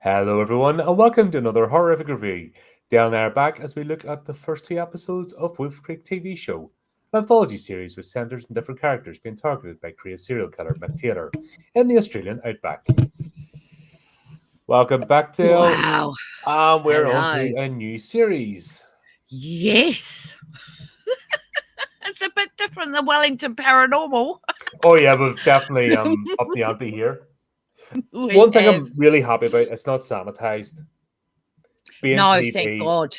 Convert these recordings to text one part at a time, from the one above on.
Hello, everyone, and welcome to another horrific review. Dale and I are back as we look at the first two episodes of Wolf Creek TV show, an anthology series with centers and different characters being targeted by Korea's serial killer Mick Taylor in the Australian Outback. Welcome back, Dale. Wow. We're on Hello. to a new series. Yes. It's a bit different than Wellington Paranormal. Oh yeah, we've definitely up the ante here. We One thing have. I'm really happy about, it's not sanitized. Being No, TV, thank God.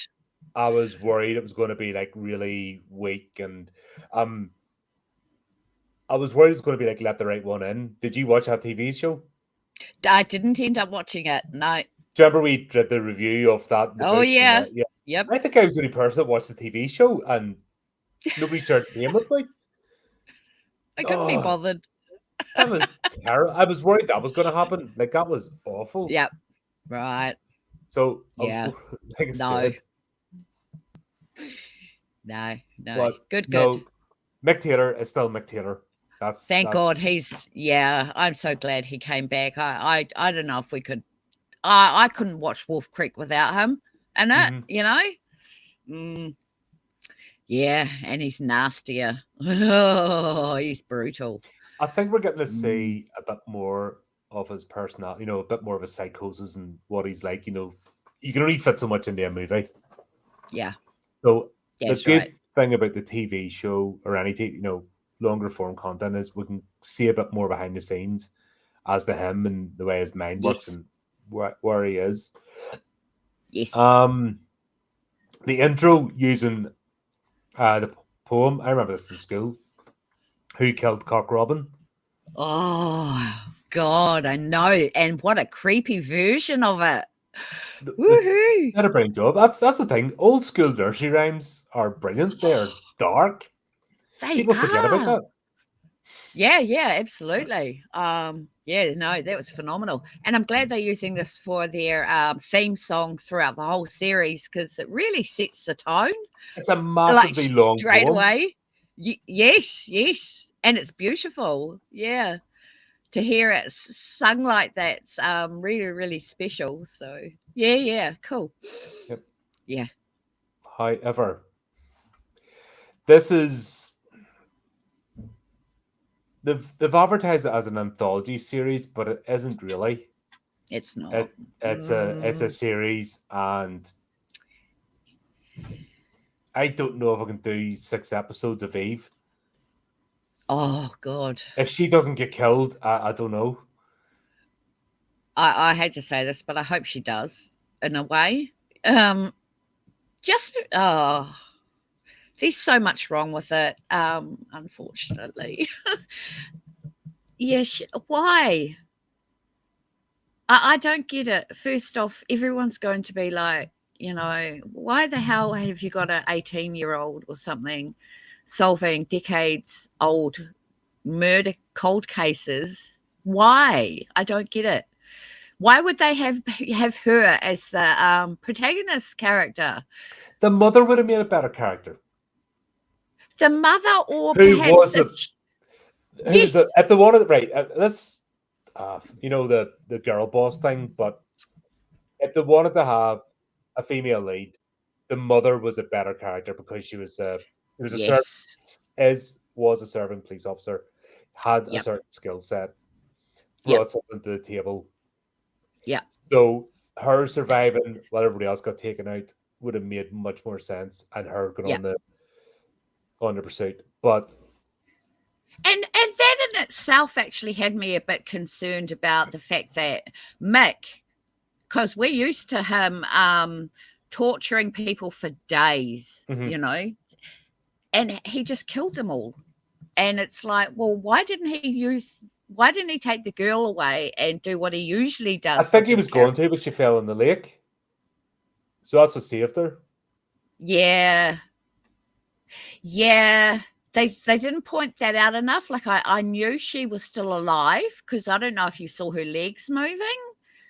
I was worried it was going to be like really weak, and I was worried it was going to be like let the right one in. Did you watch that TV show? I didn't end up watching it. No. Do you remember we did the review of that? In the Oh, book? yeah. Yeah. Yep. I think I was the only person that watched the TV show, and nobody shared the game with me. I couldn't be bothered. That was terrible. I was worried that was going to happen. Like, that was awful. Yep. Right. So, Yeah. like I said, No. but Good. no, Mick Taylor is still Mick Taylor. Thank God I'm so glad he came back. I don't know if we could. I couldn't watch Wolf Creek without him in it, you know? Yeah, and he's nastier. Oh, he's brutal. I think we're getting to see a bit more of his personality, a bit more of his psychosis and what he's like. You can only fit so much into a movie. Yeah. So That's the good right. thing about the TV show or any longer form content is we can see a bit more behind the scenes as to him and the way his mind works and where he is. Yes. The intro using the poem, I remember this in school. Who Killed Cock Robin? Oh God, I know. And what a creepy version of it. Woohoo! Did a brilliant job. That's the thing. Old school nursery rhymes are brilliant. They're dark. People forget about that. Yeah, absolutely. That was phenomenal. And I'm glad they're using this for their theme song throughout the whole series because it really sets the tone. It's a massively long straight poem. away. Yes. And it's beautiful. Yeah. To hear it sung like that's really, really special. So yeah, cool. Yep. Yeah. However, this is they've advertised it as an anthology series, but it isn't really. It's not. It's a series, and I don't know if I can do 6 episodes of Eve. Oh God! If she doesn't get killed, I don't know. I hate to say this, but I hope she does in a way. There's so much wrong with it. Unfortunately, why? I don't get it. First off, everyone's going to be like, why the hell have you got an 18-year-old or something solving decades-old murder cold cases? Why? I don't get it. Why would they have her as the protagonist character? The mother would have made a better character. The mother, or who perhaps was it? Who's at the one of the right? This, the girl boss thing. But if they wanted to have a female lead, the mother was a better character because she was a serving police officer, had a certain skill set, brought something to the table. Yeah. So her surviving while everybody else got taken out would have made much more sense, and her going on the pursuit. But and that in itself actually had me a bit concerned about the fact that Mick, because we're used to him torturing people for days, and he just killed them all. And it's like, well, why didn't he take the girl away and do what he usually does? I think he was going to, but she fell in the lake. So that's what saved her. Yeah. They didn't point that out enough. Like I knew she was still alive because I don't know if you saw her legs moving.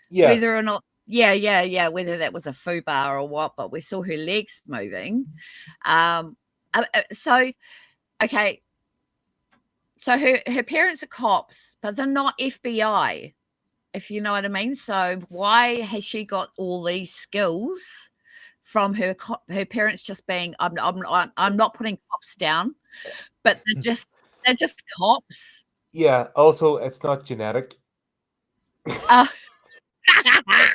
Yeah. Whether or not, whether that was a foobar or what, but we saw her legs moving. So her parents are cops, but they're not FBI. if you know what I mean. So why has she got all these skills from her parents just being? I'm not putting cops down, but they're just cops. Yeah. Also, it's not genetic. Uh,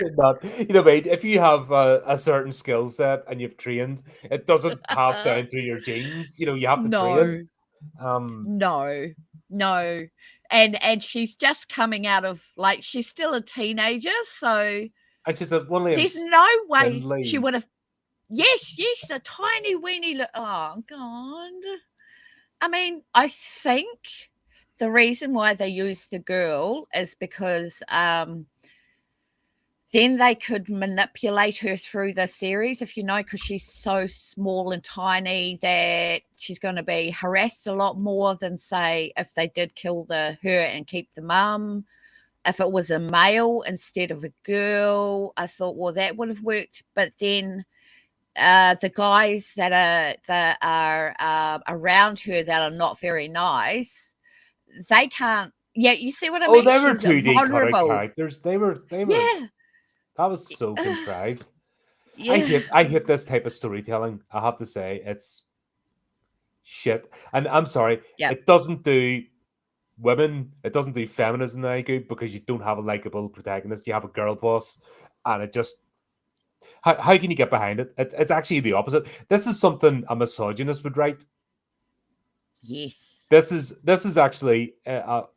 Not, you know, mate. If you have a certain skill set and you've trained, it doesn't pass down through your genes. You know, you have to train. no, Um, no, and she's just coming out of, like, she's still a teenager, so and she's a one of them there's no way she spindly. would have. Yes, a tiny weeny. Oh God. I mean, I think the reason why they used the girl is because then they could manipulate her through the series, if you know, because she's so small and tiny that she's going to be harassed a lot more than, say, if they did kill her and keep the mum. If it was a male instead of a girl, I thought, well, that would have worked. But then the guys that are around her that are not very nice, they can't. Yeah, you see what I Oh, mean? they were She's 2D cutout vulnerable. characters. They were. Yeah, That was so contrived. yeah, I hate this type of storytelling. I have to say, it's shit. And I'm sorry, yeah, it doesn't do women. It doesn't do feminism very good because you don't have a likable protagonist. You have a girl boss, and it just how can you get behind it? It's actually the opposite. This is something a misogynist would write. yes, This is actually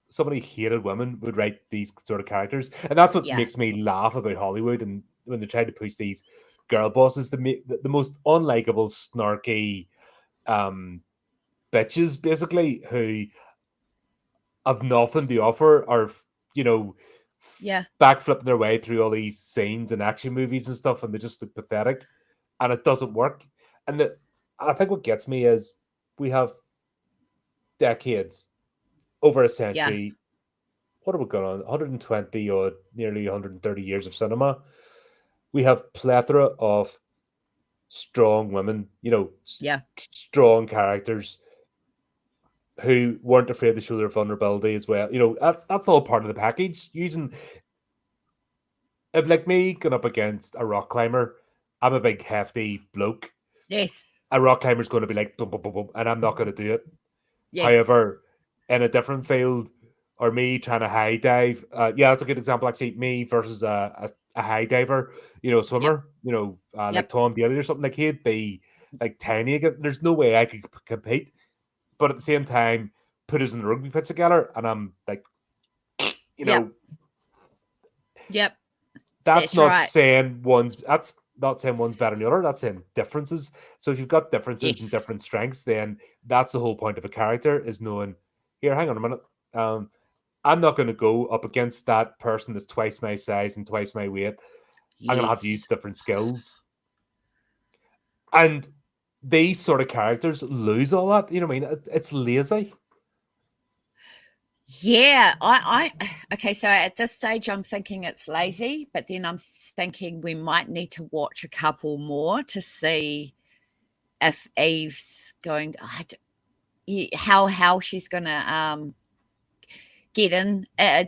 somebody who hated women would write these sort of characters, and that's what yeah, makes me laugh about Hollywood. And when they try to push these girl bosses, the most unlikable, snarky um, bitches, basically, who have nothing to offer, are you know yeah, backflipping their way through all these scenes and action movies and stuff, and they just look pathetic, and it doesn't work. And I think what gets me is we have decades, over a yeah, century. What have we got on? 120 or nearly 130 years of cinema. We have plethora of strong women, yeah, strong characters who weren't afraid to show their vulnerability as well. That's all part of the package. Using like me going up against a rock climber, I'm a big hefty bloke. yes, A rock climber's going to be like boom, boom, boom, boom, and I'm not going to do it. yes, However, in a different field, or me trying to high dive, yeah, that's a good example. Actually, me versus a high diver, yep, swimmer, like yep, Tom Daly or something. Like he'd be like tiny again. There's no way I could compete. But at the same time, put us in the rugby pitch together, and I'm like, you yep, know, yep. that's That's not right. saying one's better than the other. That's saying differences. So if you've got differences and Yes, different strengths, then that's the whole point of a character, is knowing, here, hang on a minute. Um, I'm not going to go up against that person that's twice my size and twice my weight. I'm going to have to yes. use different skills. And these sort of characters lose all that. You know what I mean? It's lazy. Yeah, okay, so at this stage I'm thinking it's lazy, but then I'm thinking we might need to watch a couple more to see if Eve's going how she's going to get in,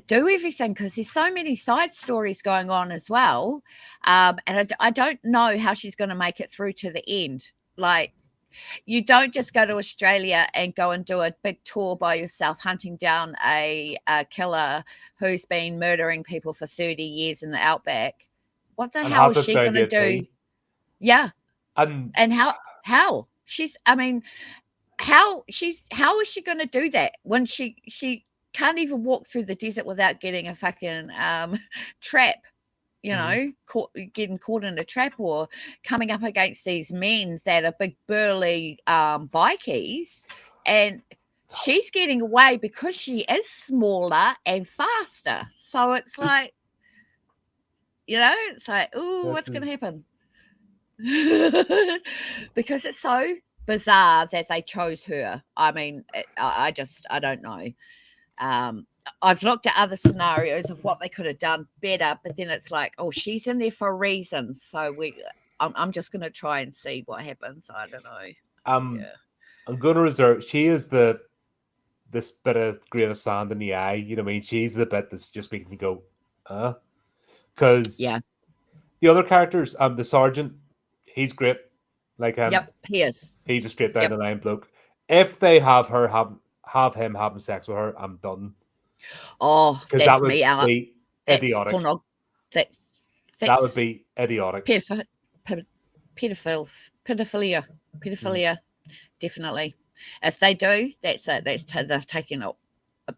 do everything, because there's so many side stories going on as well, and I don't know how she's going to make it through to the end. Like, you don't just go to Australia and go and do a big tour by yourself hunting down a killer who's been murdering people for 30 years in the outback. What the And hell has is it she down going to to a do? T. Yeah. And And how she's, I mean, how is she going to do that when she can't even walk through the desert without getting a fucking trap, mhm. getting caught in a trap, or coming up against these men that are big burly bikies, and she's getting away because she is smaller and faster. So it's like, it's like, ooh, This what's going to is happen? Because it's so bizarre that they chose her. I mean, I don't know. Um, I've looked at other scenarios of what they could have done better, but then it's like, oh, she's in there for a reason. So I'm just going to try and see what happens. I don't know. um Yeah. I'm gonna reserve. She is this bit of grain of sand in the eye. You know what I mean? She's the bit that's just making you go, Because Yeah. the other characters, the sergeant, he's great. Like Yep. He is. he's a straight down Yep. the line bloke. If they have him having sex with her, I'm done. Oh, Because that's that would me out. be That's idiotic. That's That would be idiotic. Pedophilia, definitely. If they do, that's it. They're taking it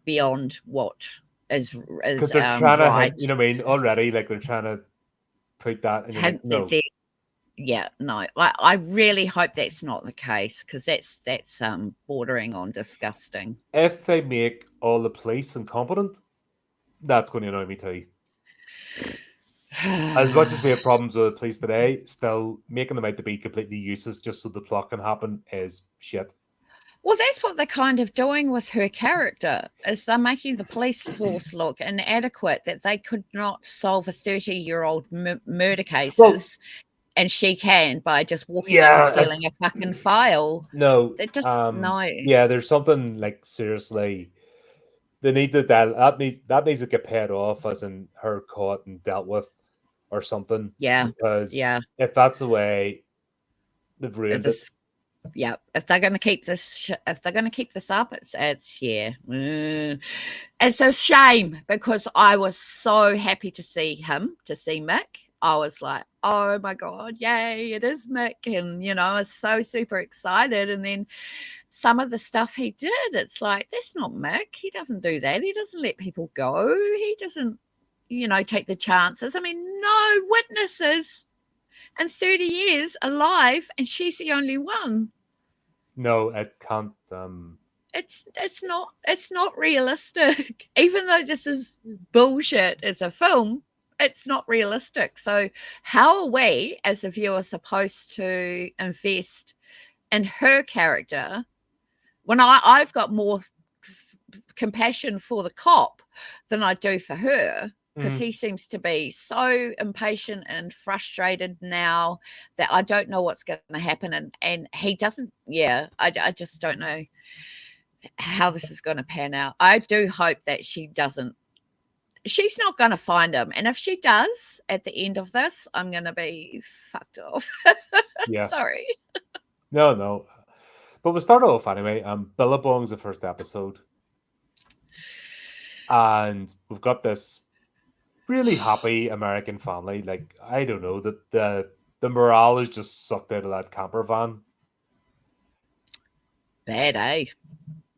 beyond what is Because they're trying right. to, you know what I mean? Already, like they're trying to put that, and you're like, no. Yeah, no. I really hope that's not the case, because that's bordering on disgusting. If they make all the police incompetent, that's going to annoy me too. As much as we have problems with the police today, still making them out to be completely useless just so the plot can happen is shit. Well, that's what they're kind of doing with her character, is they're making the police force look inadequate, that they could not solve a 30-year-old murder cases, and she can by just walking in and stealing a fucking file. No. That just no. Yeah, there's something like seriously. They need to that needs to get paid off, as in her caught and dealt with, or something. Yeah. Because Yeah. if that's the way they've ruined it. Yeah, if they're going to keep this, up, it's yeah, it's a shame, because I was so happy to see Mick. I was like, oh my god, yay, it is Mick, and I was so super excited. And then some of the stuff he did, it's like, that's not Mick. He doesn't do that. He doesn't let people go. He doesn't, take the chances. I mean, no witnesses and 30 years alive, and she's the only one. No, it can't. It's not realistic. Even though this is bullshit as a film, it's not realistic. So how are we as a viewer supposed to invest in her character when I've got more compassion for the cop than I do for her? Because he seems to be so impatient and frustrated now that I don't know what's going to happen. And he doesn't, I just don't know how this is going to pan out. I do hope that she's not going to find him. And if she does at the end of this, I'm going to be fucked off. Yeah. Sorry. No. But we'll start off anyway. Billabong's the first episode. And we've got this really happy American family. Like, I don't know, the morale is just sucked out of that camper van. Bad, eh?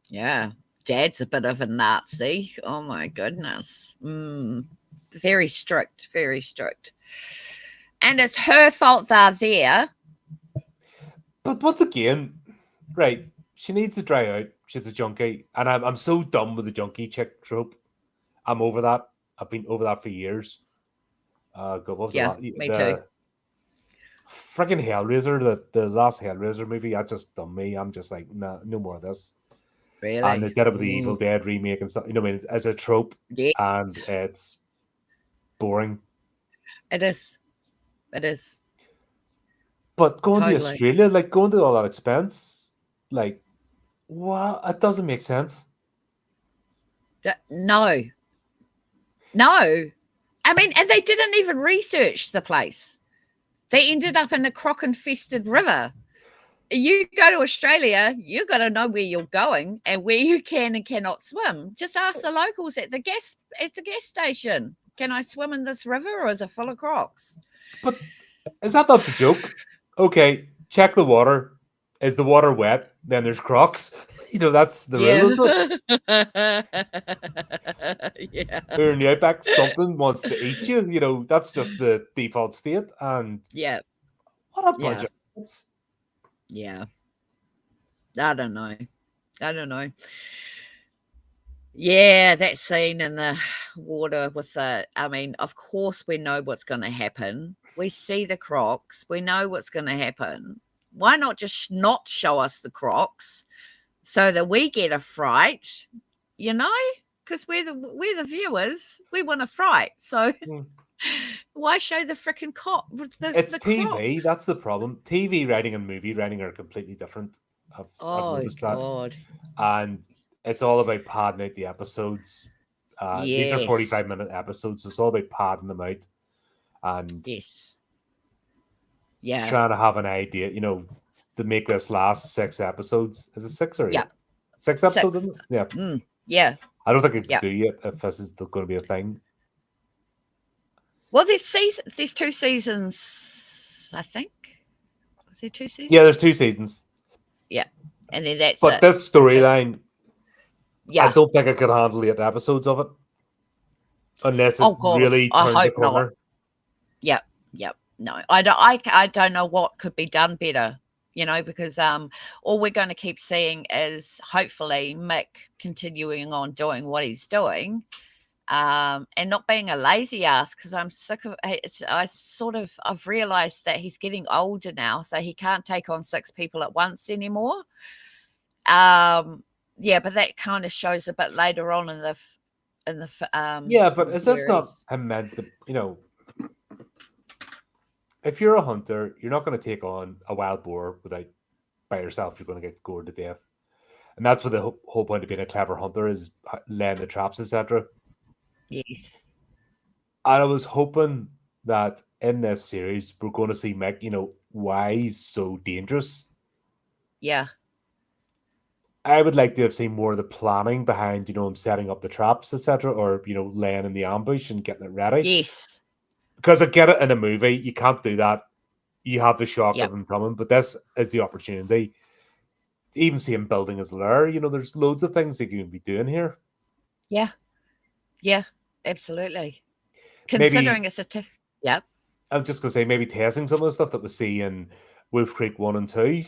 Yeah. Dad's a bit of a Nazi. Oh my goodness. Very strict, very strict. And it's her fault they're there. But once again, right, she needs to dry out. She's a junkie. And I'm so done with the junkie chick trope. I'm over that. I've been over that for years. God, what was me too. Freaking Hellraiser, the last Hellraiser movie, that just done me. I'm just like, nah, no more of this. Really? And they did it with the Evil Dead remake and stuff. I mean, as a trope, and it's boring. It is. But going to Australia, like going to all that expense, like, what? It doesn't make sense. No. I mean, and they didn't even research the place. They ended up in a croc-infested river. You go to Australia, you got to know where you're going and where you can and cannot swim. Just ask the locals at the gas station. Can I swim in this river, or is it full of crocs? But is that not the joke? Okay, check the water. Is the water wet? Then there's crocs. That's the rule, isn't it? Yeah. Or in the Outback, something wants to eat you. That's just the default state. And what a bunch of kids. Yeah. I don't know. Yeah, that scene in the water with of course we know what's going to happen. We see the crocs. We know what's going to happen. Why not just not show us the crocs so that we get a fright, because we're the viewers. We want a fright. So why show the freaking cop? It's the TV. crocs? That's the problem. TV writing and movie writing are completely different. I've noticed that. God. And it's all about padding out the episodes. These are Yes. 45-minute episodes, so it's all about padding them out and Yes. just Yeah. trying to have an idea, to make this last 6 episodes. Is it 6 or 8? Yeah. 6 episodes, 6. isn't it? Yeah. Yeah. I don't think it could Yeah. do yet if this is going to be a thing. Well, there's 2 seasons, I think. Is there 2 seasons? Yeah, there's 2 seasons. Yeah. And then that's But it. this storyline, Yeah. I don't think I could handle 8 episodes of it. Unless it really turns a corner. Not. Yep. No, I don't know what could be done better, because all we're going to keep seeing is hopefully Mick continuing on doing what he's doing, and not being a lazy ass, because I'm sick of it. I've realized that he's getting older now, so he can't take on 6 people at once anymore. Yeah, but that kind of shows a bit later on in the yeah, but is this not series. him meant to, if you're a hunter, you're not going to take on a wild boar by yourself. You're going to get gored to death. And that's what the whole point of being a clever hunter is, laying the traps, etc. Yes. And I was hoping that in this series, we're going to see Mick, why he's so dangerous. Yeah. I would like to have seen more of the planning behind, him setting up the traps, etc., or, laying in the ambush and getting it ready. Yes. Because I get it in a movie, you can't do that. You have the shock Yep. of him coming, but this is the opportunity. Even see him building his lair, there's loads of things he can be doing here. Yeah, absolutely. Considering it's yep. I'm just going to say maybe testing some of the stuff that we see in Wolf Creek 1 and 2,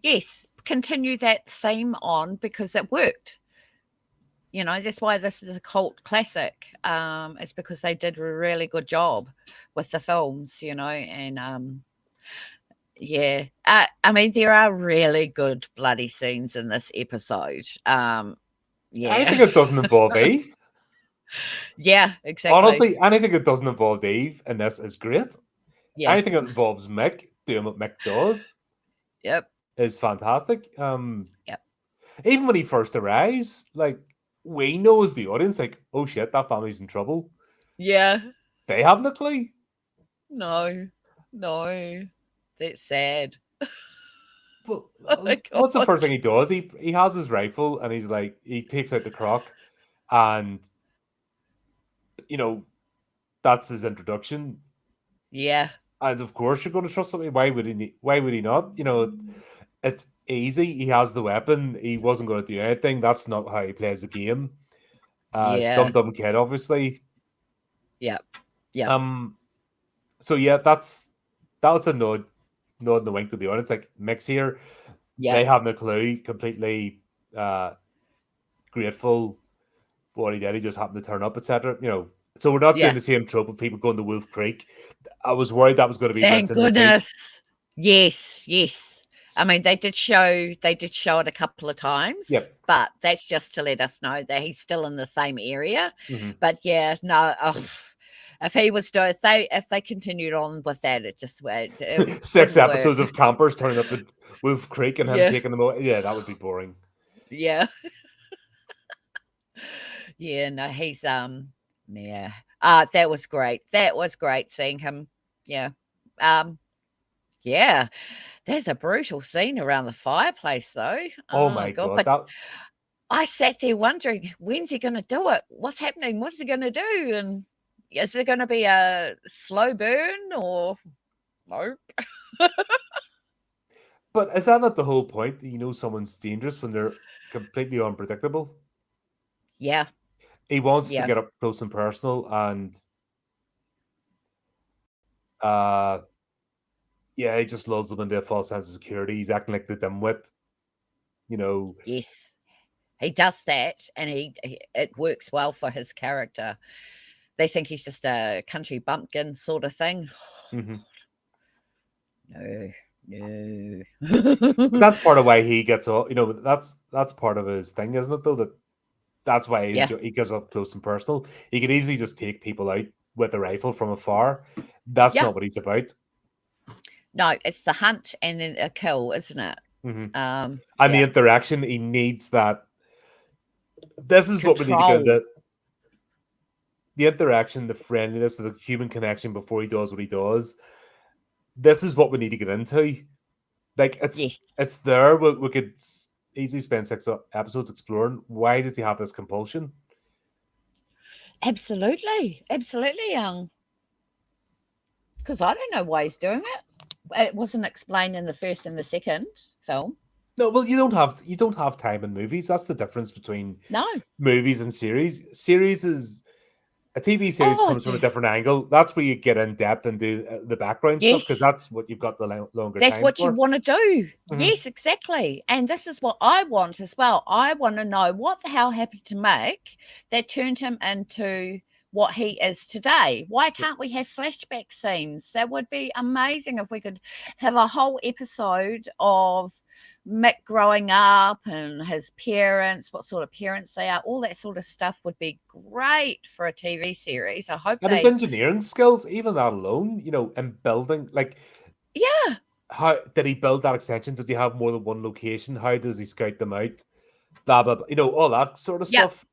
Yes, continue that theme on because it worked. That's why this is a cult classic. It's because they did a really good job with the films, and yeah. I mean, there are really good bloody scenes in this episode. Yeah. Anything that doesn't involve Eve. Yeah, exactly. Honestly, anything that doesn't involve Eve in this is great. Yeah. Anything that involves Mick, doing what Mick does, is fantastic. Yep. Even when he first arrives, we know as the audience, oh shit, that family's in trouble. Yeah. They haven't a clue. No. That's sad. But what's the first thing he does? He has his rifle and he takes out the crock, and that's his introduction. Yeah. And of course you're going to trust somebody. Why would he not? It's easy. He has the weapon. He wasn't going to do anything. That's not how he plays the game. Dumb kid, obviously. Yeah. So yeah, that's a nod and a wink to the audience. Mick's here. Yeah. They have no clue. Completely grateful what he did. He just happened to turn up, etc. So we're not doing the same trope of people going to Wolf Creek. I was worried that was going to be. Thank goodness. Yes. I mean, they did show it a couple of times. Yep. But that's just to let us know that he's still in the same area. Mm-hmm. But yeah, no. If he was doing, if they continued on with that, it just would. 6 episodes of campers turning up at Wolf Creek and him taking them away. Yeah, that would be boring. Yeah. Yeah. No, he's yeah. That was great. That was great seeing him. Yeah. Yeah. There's a brutal scene around the fireplace, though. Oh my God. But I sat there wondering, when's he going to do it? What's happening? What's he going to do? And is there going to be a slow burn or nope? But is that not the whole point? Someone's dangerous when they're completely unpredictable? Yeah. He wants to get up close and personal, and he just lulls them into a false sense of security. He's acting like the dimwit, Yes, he does that, and it works well for his character. They think he's just a country bumpkin sort of thing. Mm-hmm. No. That's part of why he gets all. That's part of his thing, isn't it? Though that's why he gets up close and personal. He can easily just take people out with a rifle from afar. That's not what he's about. No, it's the hunt and then a kill, isn't it? Mm-hmm. And the interaction, he needs that This is what we need to get control. into. The interaction, the friendliness, the human connection before he does what he does. This is what we need to get into. Like Yes, it's there. We could easily spend 6 episodes exploring why does he have this compulsion. absolutely, absolutely, young. Because I don't know why he's doing it. It wasn't explained in the first and the second film. No, well, you don't have time in movies. That's the difference between No. movies and series. Series is a TV series Oh, comes from a different angle. That's where you get in depth and do the background stuff because yes. that's what you've got the longer That's time what you for. want to do. Mhm. Yes, exactly. And this is what I want as well. I want to know what the hell happened to Mick that turned him into what he is today. Why can't we have flashback scenes? That would be amazing if we could have a whole episode of Mick growing up and his parents, what sort of parents they are, all that sort of stuff would be great for a TV series. I hope And his they, engineering skills, even that alone, and building, like, yeah, how did he build that extension? Does he have more than one location? How does he scout them out? Blah blah blah. All that sort of yeah. stuff.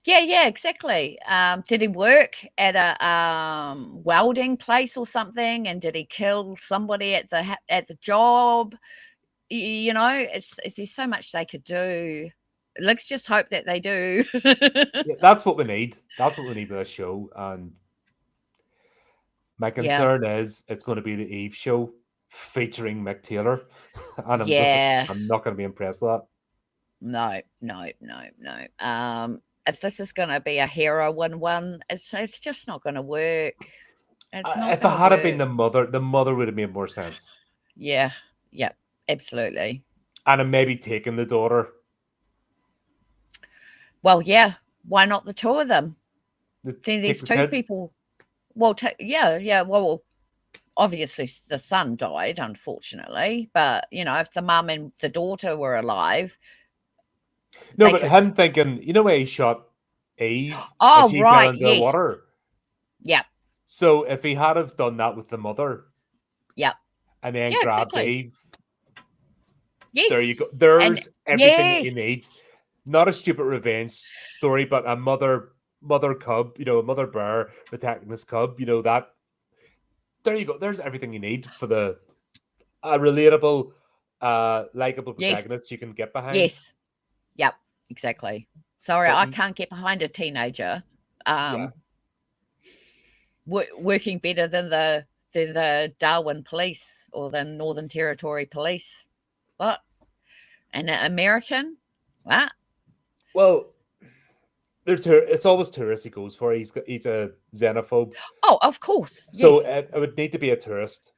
Yeah, exactly. Did he work at a welding place or something? And did he kill somebody at the job? There's so much they could do. Let's just hope that they do. Yeah, that's what we need. That's what we need with this show. And my Yeah, concern is it's going to be the Eve show featuring Mick Taylor, and yeah. I'm not going to be impressed with that. No, no, no, no. If this is going to be a heroine one, it's just not going to work. It's not If it going to had been work. the mother would have made more sense. Yeah, yeah, absolutely. And maybe taking the daughter. Well, yeah. Why not the two of them? Then Take there's the two kids. people. Well, yeah. Well, obviously the son died, unfortunately. But if the mum and the daughter were alive, No, they but could. him thinking, where he shot Eve and Oh, she fell right. into the Yes. water. Yep. So if he had have done that with the mother Yep. and then Yeah. grabbed Exactly. Eve, Yes. there you go. And There's everything yes. you need. Not a stupid revenge story, but a mother cub, a mother bear protecting this cub, that. There you go. There's everything you need for a relatable, likable Yes. protagonist you can get behind. Yes. Yep. Exactly. Sorry, But I can't get behind a teenager. yeah. Working better than the Darwin police or the Northern Territory police. What? An American? What? Well, it's always tourists he goes for. He's a xenophobe. Oh, of course. So Yes. it would need to be a tourist.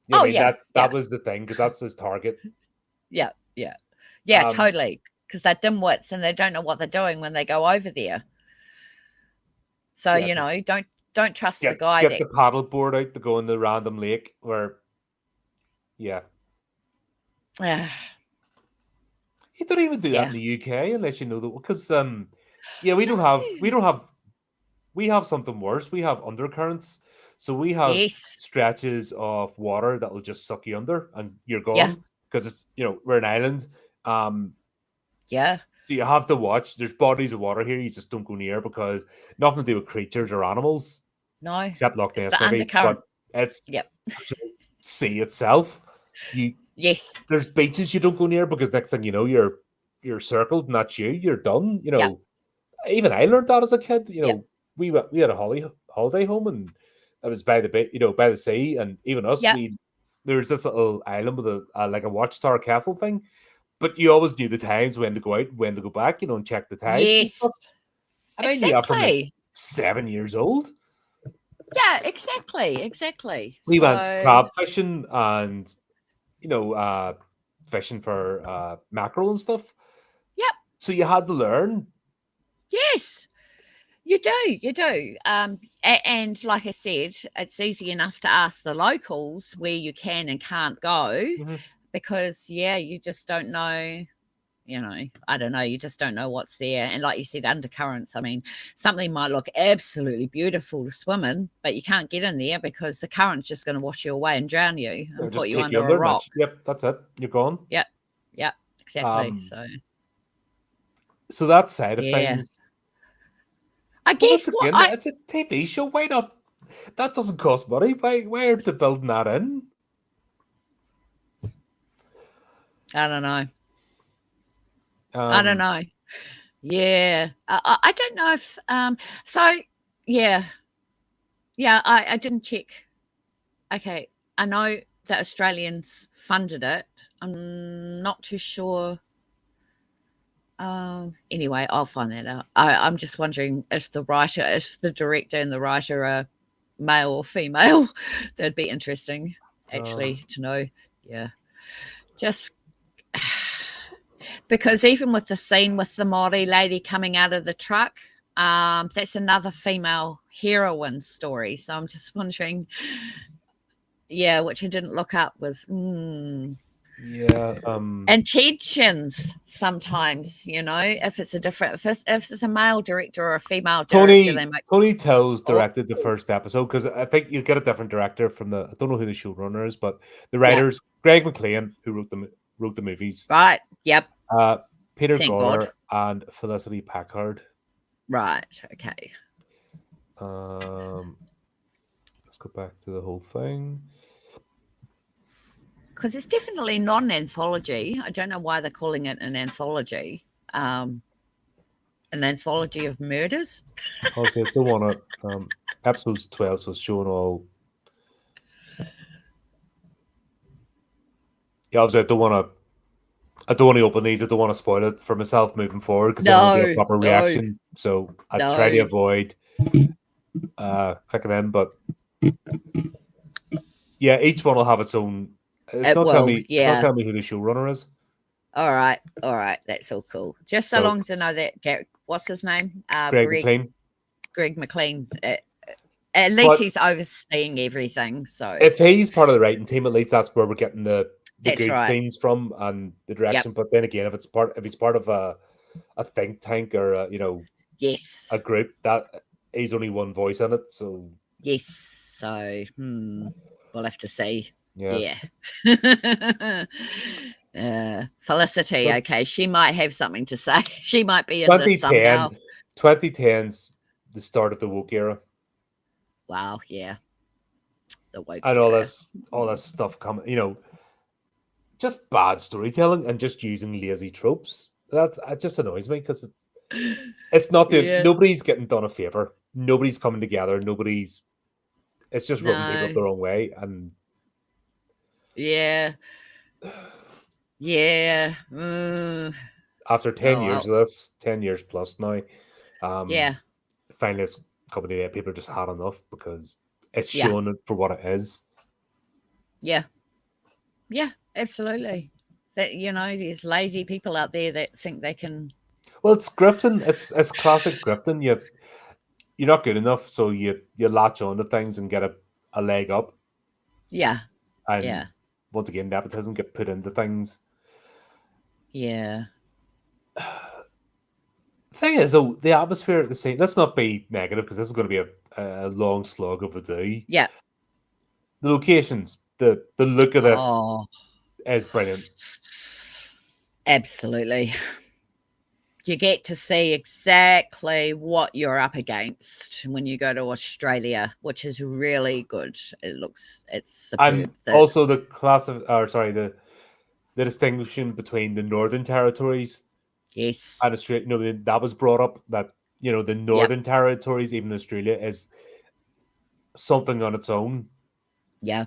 You know Oh, what I mean? yeah. That was the thing because that's his target. Yeah. Yeah. Um, Totally. Because they're dimwits and they don't know what they're doing when they go over there. So, yeah, don't trust the get guy the paddle board out to go in the random lake where, yeah. You don't even do that in the UK unless you know that because we have something worse. We have undercurrents. So we have Yes. stretches of water that will just suck you under and you're Yeah. gone because it's we're an island. Yeah. So you have to watch. There's bodies of water here you just don't go near because nothing to do with creatures or animals. No. Except Loch It's Ness the maybe. undercurrent. But it's Yep. actually sea itself. Yes. There's beaches you don't go near because next thing you know you're circled and that's you're done. Yep. Even I learned that as a kid. Yep. We had a holiday home and it was by the bay, by the sea, and even us, Yep. there's this little island with a like a watchtower castle thing, but you always knew the times when to go out, when to go back, and check the tides and Yes. stuff. And I knew that from like 7 years old. Yeah, exactly. We went crab fishing and fishing for mackerel and stuff. Yep. So you had to learn. Yes, you do. And like I said, it's easy enough to ask the locals where you can and can't go because, you just don't know, I don't know. You just don't know what's there. And like you said, undercurrents, I mean, something might look absolutely beautiful to swim in, but you can't get in there because the current's just going to wash you away and drown you and put you under a rock. Yep, that's it. You're gone. Yep, exactly. So So that side of Yeah. things. I But guess once what again, it's a TV show. Why not? That doesn't cost money. Why aren't they building that in? I don't know. I don't know. Yeah. I don't know if so yeah. Yeah, I didn't check. Okay. I know the Australians funded it. I'm not too sure. Anyway, I'll find that out. I'm just wondering if the director and the writer are male or female. That'd be interesting, actually, to know. Yeah. Just because even with the scene with the Māori lady coming out of the truck, that's another female heroine story. So I'm just wondering, yeah, which I didn't look up was Yeah. intentions sometimes, if it's a different, if it's a male director or a female director, they might. Tony Tells directed the first episode because I think you get a different director from the. I don't know who the showrunner is, but the writers, Greg McLean, who wrote the movies, Right. Yep. Peter Thank Gore God. and Felicity Packard. Right. Okay. Let's go back to the whole thing. Because it's definitely not an anthology. I don't know why they're calling it an anthology. An anthology of murders. Also, if they want to, episodes 12 was showing all. Yeah, obviously, I don't want to open these. I don't want to spoil it for myself moving forward because then it won't be a proper reaction. So I try to avoid clicking in. But yeah, each one will have its own. It's not telling me who the showrunner is. All right, that's all cool. Just so long as I know that. What's his name? Greg McLean. Greg McLean. At least he's overseeing everything. So if he's part of the writing team, at least that's where we're getting the good scenes from and the direction. Yep. But then again, if he's part of a think tank or a group, that he's only one voice in it. So so we'll have to see. Yeah. Felicity, okay, she might have something to say. She might be in this somehow. 2010's the start of the woke era. Wow, yeah. The woke and era. all this stuff coming, just bad storytelling and just using lazy tropes. It just annoys me because it's not nobody's getting done a favor. Nobody's coming together. It's just rubbing people up the wrong way. And after 10 years of this, 10 years plus now, finally it's coming together. People just had enough because it's showing it for what it is. Yeah, absolutely. That there's lazy people out there that think they can. Well, it's grifting. It's classic grifting. You're not good enough, so you latch on to things and get a leg up. Yeah. And once again, nepotism get put into things. Yeah. Thing is, though, the atmosphere at the scene. Let's not be negative because this is going to be a long slog of a day. Yeah. The locations, the look of this is brilliant. Absolutely. You get to see exactly what you're up against when you go to Australia, which is really good. It's superb. And also the the distinction between the Northern Territories. Yes. And Australia, that was brought up that, the Northern Territories, even Australia, is something on its own. Yeah.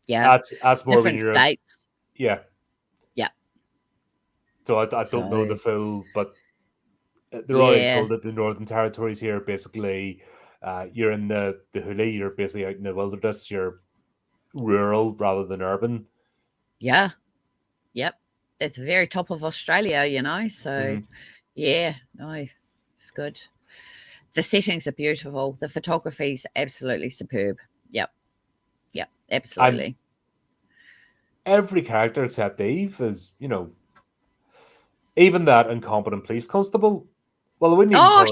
Yeah. That's more different states. Yeah. Yeah. So I don't know the full, but they're already told that the Northern Territories here, basically, you're in the hula, you're basically out in the wilderness, you're rural rather than urban. Yeah. Yep. At the very top of Australia, so it's good. The settings are beautiful. The photography is absolutely superb. Yep, absolutely. And every character except Eve is, even that incompetent police constable. Well, I wouldn't even call her.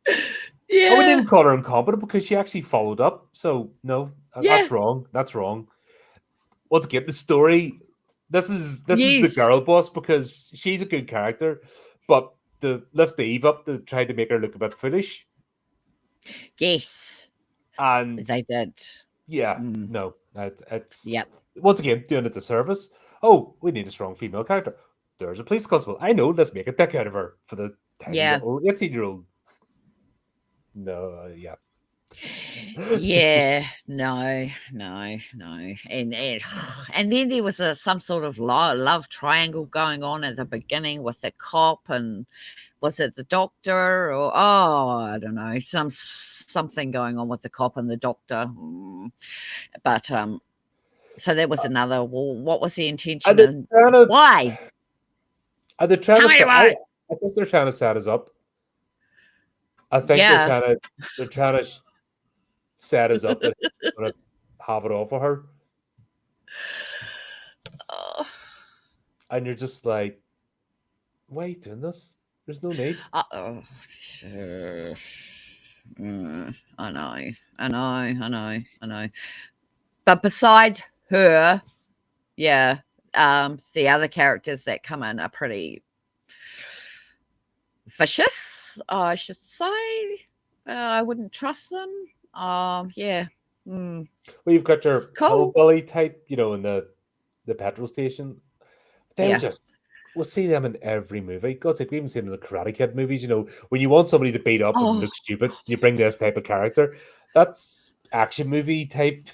I wouldn't even call her incompetent because she actually followed up. So no, that's wrong. That's wrong. Once again, the story. This is the girl boss because she's a good character, but to lift the Eve up, they tried to make her look a bit foolish. Yes, And they did. yeah, Mm. no, it's Yep. once again doing it to service. Oh, we need a strong female character. There's a police constable. I know. Let's make a dick out of her for the tiny Yeah. little 18-year-old. No, yeah. Yeah, no, and and then there was some sort of love triangle going on at the beginning with the cop, and was it the doctor, or I don't know, something going on with the cop and the doctor. But so that was another. Well, what was the intention and why? Are they trying Tell to me set? why. I think they're trying to set us up. I think Yeah. they're trying to set us up that he's gonna have it off with her, Oh. and you're just like, why are you doing this? There's no need. Uh-oh. I know. But beside her, yeah, the other characters that come in are pretty vicious, I should say. I wouldn't trust them. Yeah. Well, you've got your It's cool. hillbilly type, in the petrol station. They're Yeah. just we'll see them in every movie. God's sake, we even seen them in the Karate Kid movies. When you want somebody to beat up and Oh, look stupid, you bring this type of character. That's action movie type,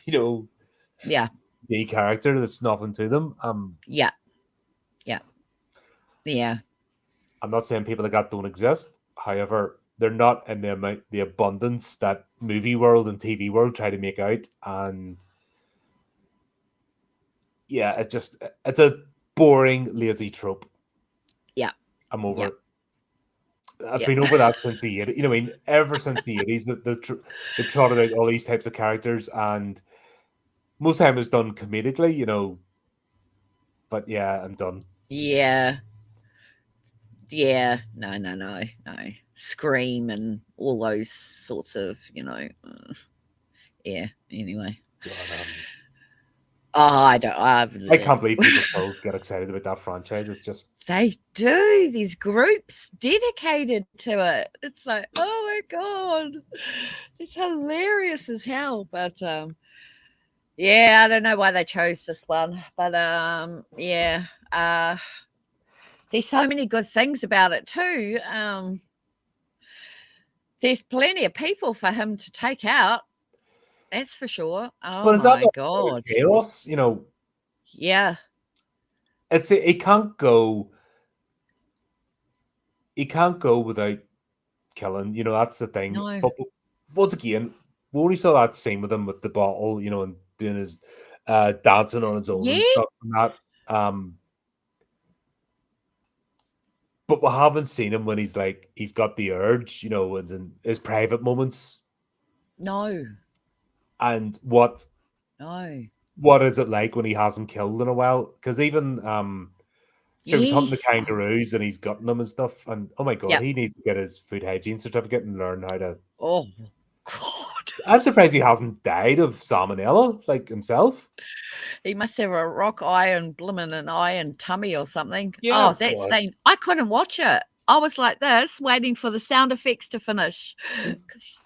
yeah, the character that's nothing to them. yeah. I'm not saying people like that don't exist. However, they're not in the abundance that movie world and TV world try to make out. And yeah, it's a boring, lazy trope. Yeah. I'm over it. I've Yeah. been over that since the 80s. I mean, ever since the 80s, they trotted out all these types of characters, and most of the time it's done comedically, But yeah, I'm done. Yeah. No. Scream and all those sorts of, yeah. Anyway. God, I can't believe people still get excited about that franchise. It's just they do. These groups dedicated to it. It's like, oh my god, it's hilarious as hell. But yeah, I don't know why they chose this one, but yeah, there's so many good things about it too. There's plenty of people for him to take out. That's for sure. but Oh is that my not god. chaos? Yeah. It can't go. He can't go without killing. That's the thing. No. But once again, we only saw that scene with him with the bottle, and doing his dancing on his own and Yeah. stuff and that. But we haven't seen him when he's got the urge, in his private moments. No. And what No. what is it like when he hasn't killed in a while? Because even he was hunting the Yes. kangaroos and he's gutting them and stuff. And oh my god, Yep. he needs to get his food hygiene certificate and learn how to. Oh god. I'm surprised he hasn't died of salmonella like himself. He must have a rock iron blimmin' an iron tummy or something. Yeah, Oh, that God. scene. I couldn't watch it. I was like this, waiting for the sound effects to finish. Because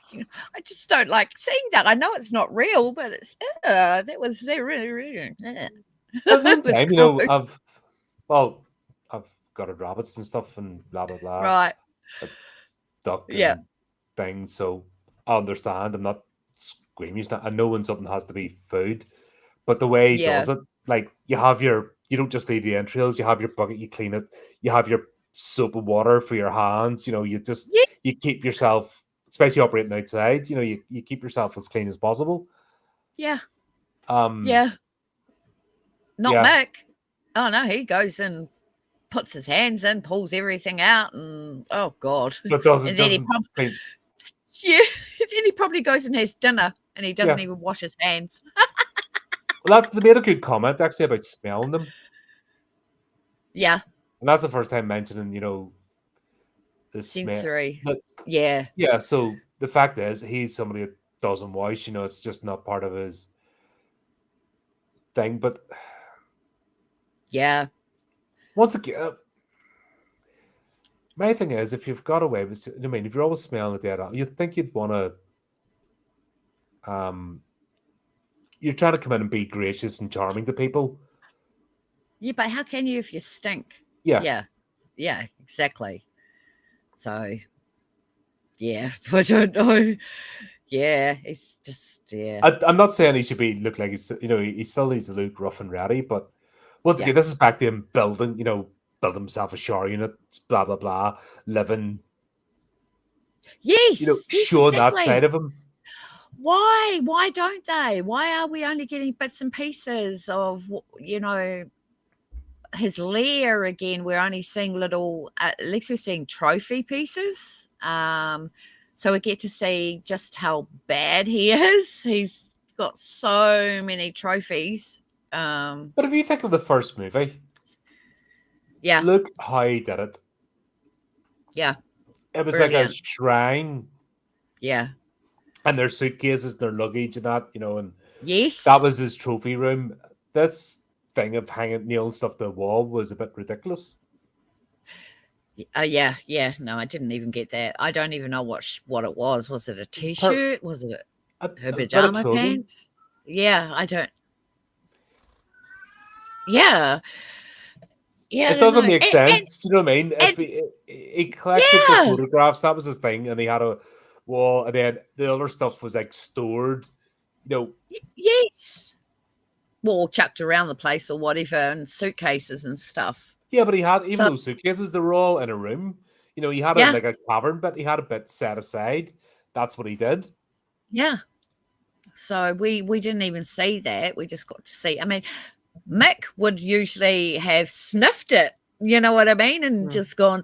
I just don't like seeing that. I know it's not real, but it's that was really. At the same It was time, gross. I've got rabbits and stuff and blah blah blah. Right. Duck Yeah. and things, so I understand. I'm not squeamish. I know when something has to be food, but the way he Yeah. does it, like you don't just leave the entrails. You have your bucket, you clean it. You have your soap and water for your hands. You just Yeah. you keep yourself, especially operating outside. You keep yourself as clean as possible. Yeah. Yeah. Not Yeah. Mick. Oh no, he goes and puts his hands in, pulls everything out, and oh god. But doesn't And then clean. yeah, then he probably goes and has dinner, and he doesn't even wash his hands. Well, they made a good comment actually about smelling them. Yeah. And that's the first time mentioning, the Sensory. smell. Yeah. Yeah, so the fact is, he's somebody that doesn't wash, it's just not part of his thing. But yeah, once again, My thing is, if you've got away with, I mean, if you're always smelling a dead animal, you'd think you'd want to, you're trying to come in and be gracious and charming to people. Yeah, but how can you if you stink? Yeah. Yeah, exactly. So, yeah, I don't know. Yeah, it's just, yeah. I'm not saying he should look like he's, he still needs to look rough and ready, but once Yeah. again, this is back to him building, build himself a shower unit, blah, blah, blah, living, Yes, showing that side exactly. of him. Why? Why don't they? Why are we only getting bits and pieces of, his lair again? We're only seeing little, at least we're seeing trophy pieces. So we get to see just how bad he is. He's got so many trophies. But if you think of the first movie, Yeah, look how he did it. yeah, It was like a brilliant. shrine, Yeah. and their suitcases, their luggage, and that, and that Yes. was his trophy room. This thing of nailing stuff to the wall was a bit ridiculous. Yeah. No, I didn't even get that. I don't even know what it was. Was it a T-shirt? Was it her A bit of pajama clothing. pants? Yeah, I don't. Yeah, yeah, I It don't doesn't know. make sense. Do you know what I mean? If And he collected the yeah, photographs, that was his thing, and he had a wall, and then the other stuff was like stored. yes. Well, chucked around the place or whatever, and suitcases and stuff. Yeah, but he had even So those suitcases. They were all in a room. He had yeah, like a cavern bit. He had a bit set aside. That's what he did. yeah. So we didn't even see that. We just got to see. I mean, Mick would usually have sniffed it. You know what I mean? And Mm. just gone,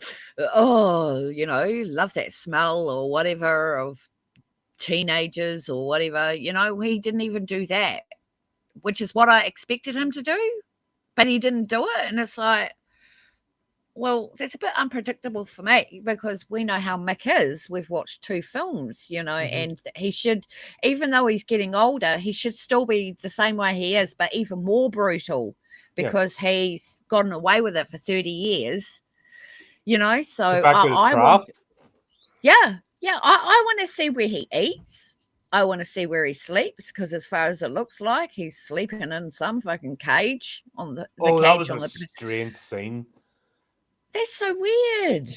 oh, love that smell or whatever of teenagers or whatever. He didn't even do that, which is what I expected him to do, but he didn't do it. And it's like, well, that's a bit unpredictable for me because we know how Mick is. We've watched 2 films, Mm-hmm. and he should, even though he's getting older, he should still be the same way he is, but even more brutal Yeah. because he's gotten away with it for 30 years, So Perfected his I want, craft. yeah, I want to see where he eats. I want to see where he sleeps because, as far as it looks like, he's sleeping in some fucking cage on the Oh, that cage was on a the. strange scene. That's so weird.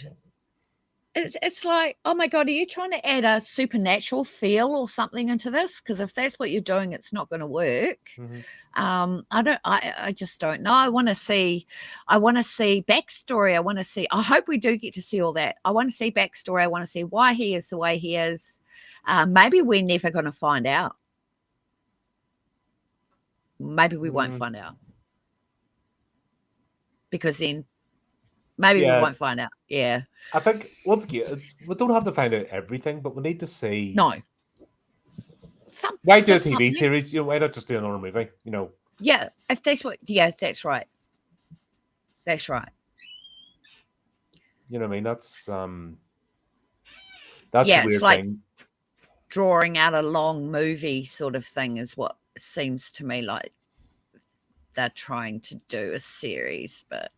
It's like, oh my God, are you trying to add a supernatural feel or something into this? Because if that's what you're doing, it's not going to work. Mm-hmm. I just don't know. I want to see backstory. I hope we do get to see all that. I want to see backstory. I want to see why he is the way he is. Maybe we're never going to find out. Maybe we won't find out. Because then maybe we won't find out. Yeah. I think once again, we don't have to find out everything, but we need to see. No. Why do a Just TV something. series? Why not just do another movie? Yeah, if that's what. Yeah, that's right. That's right. You know what I mean? That's a Yeah, it's weird like thing. drawing out a long movie sort of thing is what seems to me like they're trying to do a series, but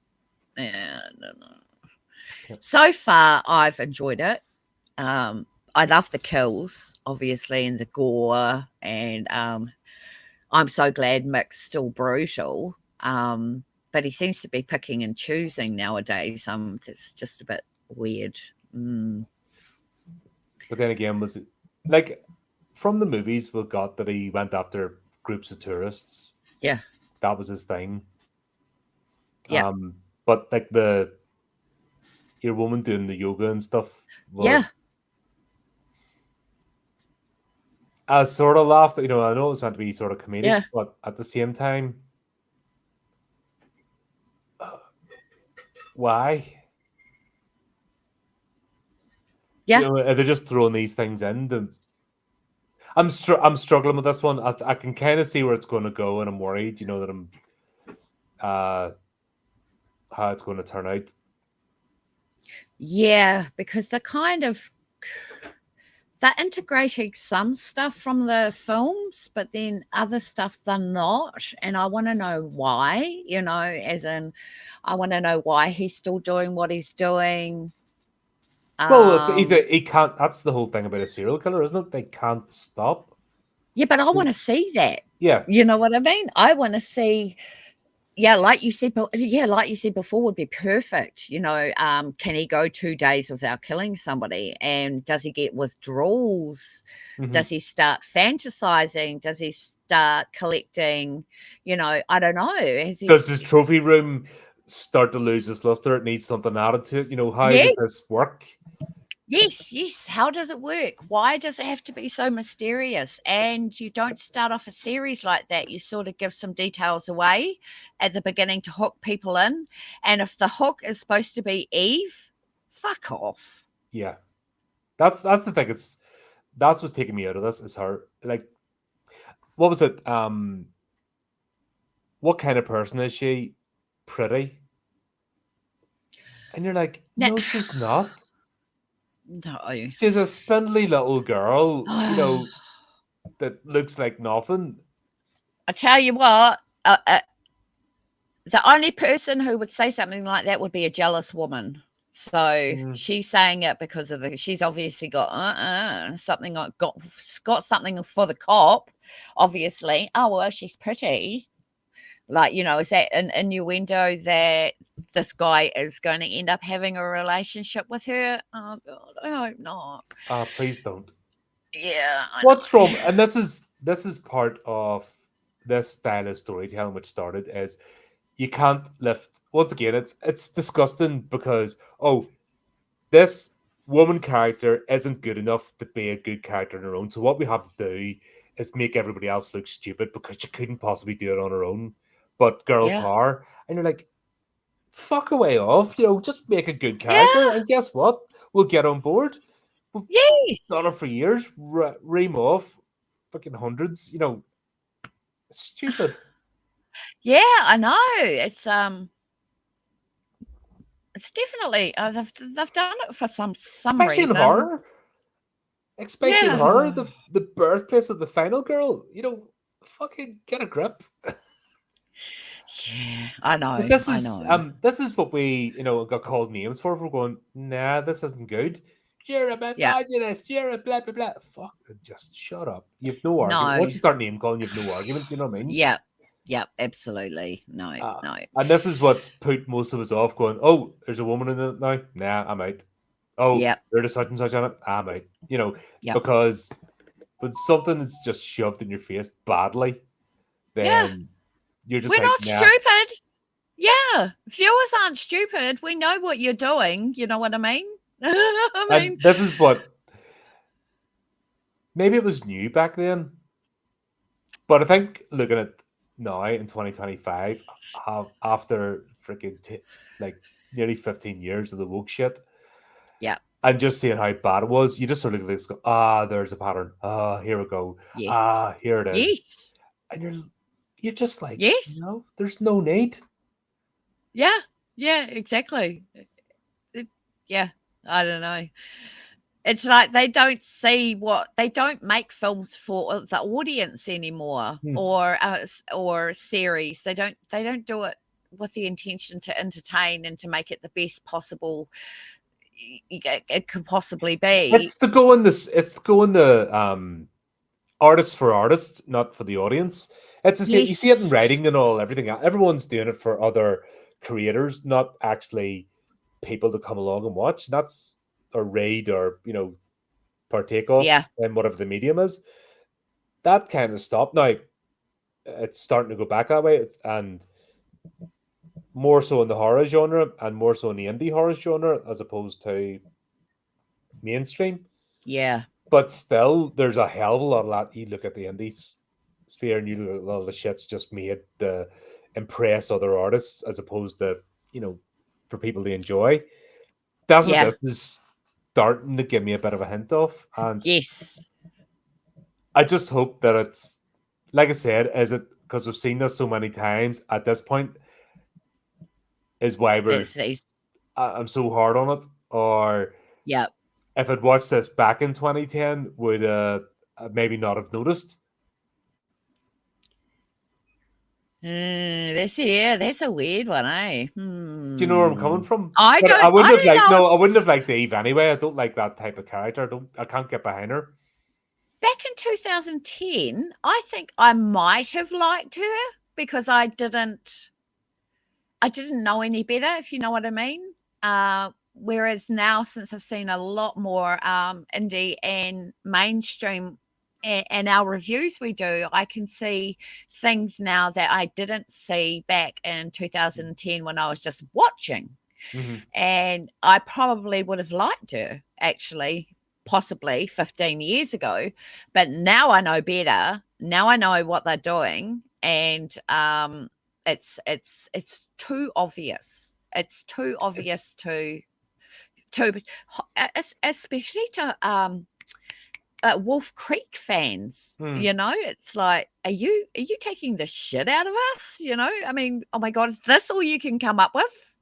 yeah, I don't know. Yep. So far, I've enjoyed it. I love the kills, obviously, and the gore, and I'm so glad Mick's still brutal. But he seems to be picking and choosing nowadays. It's just a bit weird. But then again, was it like from the movies we got that he went after groups of tourists? Yeah. That was his thing. Yeah. But like your woman doing the yoga and stuff was. Yeah. I sort of laughed. I know it was meant to be sort of comedic, Yeah. but at the same time, why? Yeah. They're just throwing these things in. I'm struggling with this one. I can kind of see where it's going to go, and I'm worried. That I'm how it's going to turn out. Yeah, because they're integrating some stuff from the films, but then other stuff they're not. And I want to know why, as in I want to know why he's still doing what he's doing. Well, he can't. That's the whole thing about a serial killer, isn't it? They can't stop. Yeah, but I want to see that. Yeah. You know what I mean? I want to see. Yeah, like you said, like you said before, would be perfect. Can he go 2 days without killing somebody? And does he get withdrawals? Mm-hmm. Does he start fantasizing? Does he start collecting? I don't know. Does his trophy room start to lose its luster? It needs something added to it. How Yes. does this work? Yes. How does it work? Why does it have to be so mysterious? And you don't start off a series like that. You sort of give some details away at the beginning to hook people in. And if the hook is supposed to be Eve, fuck off. Yeah. That's the thing. That's what's taking me out of this is her. Like, what was it? What kind of person is she? Pretty. And you're like, no, she's not. No. She's a spindly little girl, that looks like nothing. I tell you what, the only person who would say something like that would be a jealous woman. So she's saying it because of she's obviously got something got something for the cop, obviously. Oh, well, she's pretty. Like, is that an innuendo that this guy is going to end up having a relationship with her? Oh God, I hope not. Please don't. Yeah. What's wrong? And this is part of this style of storytelling which started as you can't lift. Once again, it's disgusting because this woman character isn't good enough to be a good character on her own. So what we have to do is make everybody else look stupid because she couldn't possibly do it on her own. But girl power, and you're like, fuck away off. Just make a good character, and guess what? We'll get on board. Yes. Done it for years. Ream off, fucking hundreds. Stupid. Yeah, I know. It's definitely they've done it for some Especially reason. in horror. Especially in horror, the birthplace of the final girl. Fucking get a grip. Yeah, I know. But this is what we got called names for. We're going, nah, this isn't good. You're a misogynist. You're a blah blah blah. Fuck, just shut up. You've no argument. No. Once you start name calling, you've no argument. You know what I mean? Yep, absolutely. No. And this is what's put most of us off. Going, oh, there's a woman in it now. Nah, I'm out. Oh, there's such and such on it. I'm out. Because when something is just shoved in your face badly, then you're just we're not stupid. Yeah, viewers aren't stupid. We know what you're doing. You know what I mean? And this is what maybe it was new back then, but I think looking at now in 2025, after freaking nearly 15 years of the woke shit, and just seeing how bad it was, you just sort of look at this, go, there's a pattern. Here we go. Yes. Here it is. Yes. And you're just like, yes, there's no need. Yeah, exactly. Yeah, I don't know. It's like they don't make films for the audience anymore, or series. They don't do it with the intention to entertain and to make it the best possible it could possibly be. It's to go in the artists for artists, not for the audience. It's the same. You see it in writing and everything. Everyone's doing it for other creators, not actually people to come along and watch. That's or read or partake of in whatever the medium is. That kind of stopped. Now it's starting to go back that way, and more so in the horror genre and more so in the indie horror genre as opposed to mainstream. Yeah. But still, there's a hell of a lot of that. You look at the indie sphere and you look at a lot of the shit's just made to impress other artists as opposed to, for people to enjoy. That's what this is starting to give me a bit of a hint of. And yes, I just hope that it's, like I said, is it because we've seen this so many times at this point, is why I'm so hard on it. Or if I'd watched this back in 2010, would maybe not have noticed. That's a weird one, eh? Do you know where I'm coming from? I But I don't. wouldn't I have don't liked know no, if I wouldn't have liked Eve anyway. I don't like that type of character. I can't get behind her. back in 2010, I think I might have liked her because I didn't know any better, if you know what I mean. Whereas now, since I've seen a lot more indie and mainstream and our reviews we do, I can see things now that I didn't see back in 2010 when I was just watching. Mm-hmm. And I probably would have liked her, actually, possibly 15 years ago. But now I know better. Now I know what they're doing. And it's too obvious. It's too obvious to especially to Wolf Creek fans. Mm. You know, it's like, are you taking the shit out of us? You know, I mean, oh my god, is this all you can come up with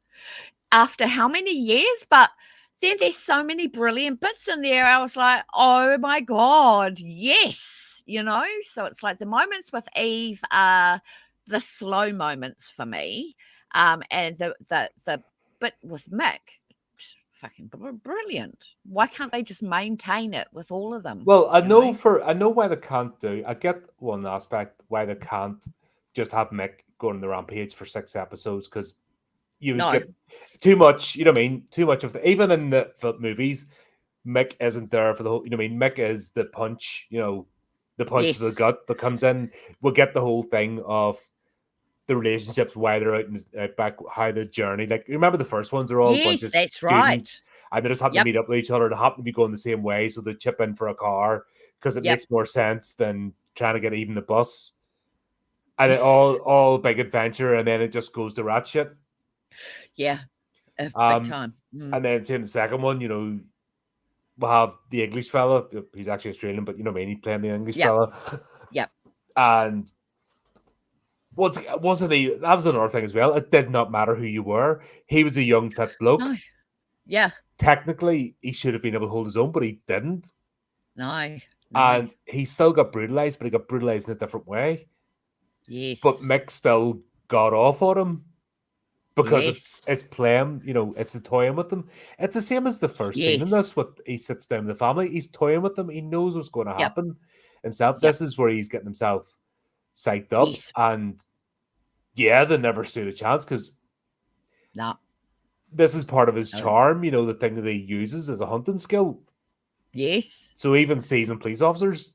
after how many years? But then there's so many brilliant bits in there. I was like, oh my god, yes, you know. So it's like the moments with Eve are the slow moments for me, and the bit with Mick, fucking brilliant. Why can't they just maintain it with all of them? Well, You know? I know why they can't do. I get one aspect why they can't just have Mick going on the rampage for 6 episodes because you would No. get too much. You know what I mean? Too much of even in the movies, Mick isn't there for the whole. You know what I mean? Mick is the punch. You know, the punch to the Yes. gut that comes in. We'll get the whole thing of the relationships, why they're out back, how the journey. Like, you remember the first ones are all a bunch Yes, of that's right. students, and they just happen to Yep. meet up with each other. They happen to be going the same way, so they chip in for a car because it Yep. makes more sense than trying to get even the bus. And it all big adventure, and then it just goes to rat shit. Yeah. Big Um, time. and then same the second one, you know, we'll have the English fella. He's actually Australian, but you know what I mean, he's playing the English Yep. fella. Yep. And wasn't he? That was another thing as well. It did not matter who you were. He was a young, fit bloke. No. Yeah. Technically, he should have been able to hold his own, but he didn't. No. And he still got brutalized, but he got brutalized in a different way. Yes. But Mick still got off on him because Yes. it's playing, you know, it's the toying with them. It's the same as the first scene in Yes. this. With he sits down with the family, he's toying with them. He knows what's going to Yep. happen himself. Yep. This is where he's getting himself psyched up, Yes. and yeah, they never stood a chance because No. this is part of his No. charm. You know, the thing that he uses as a hunting skill. Yes. So even seasoned police officers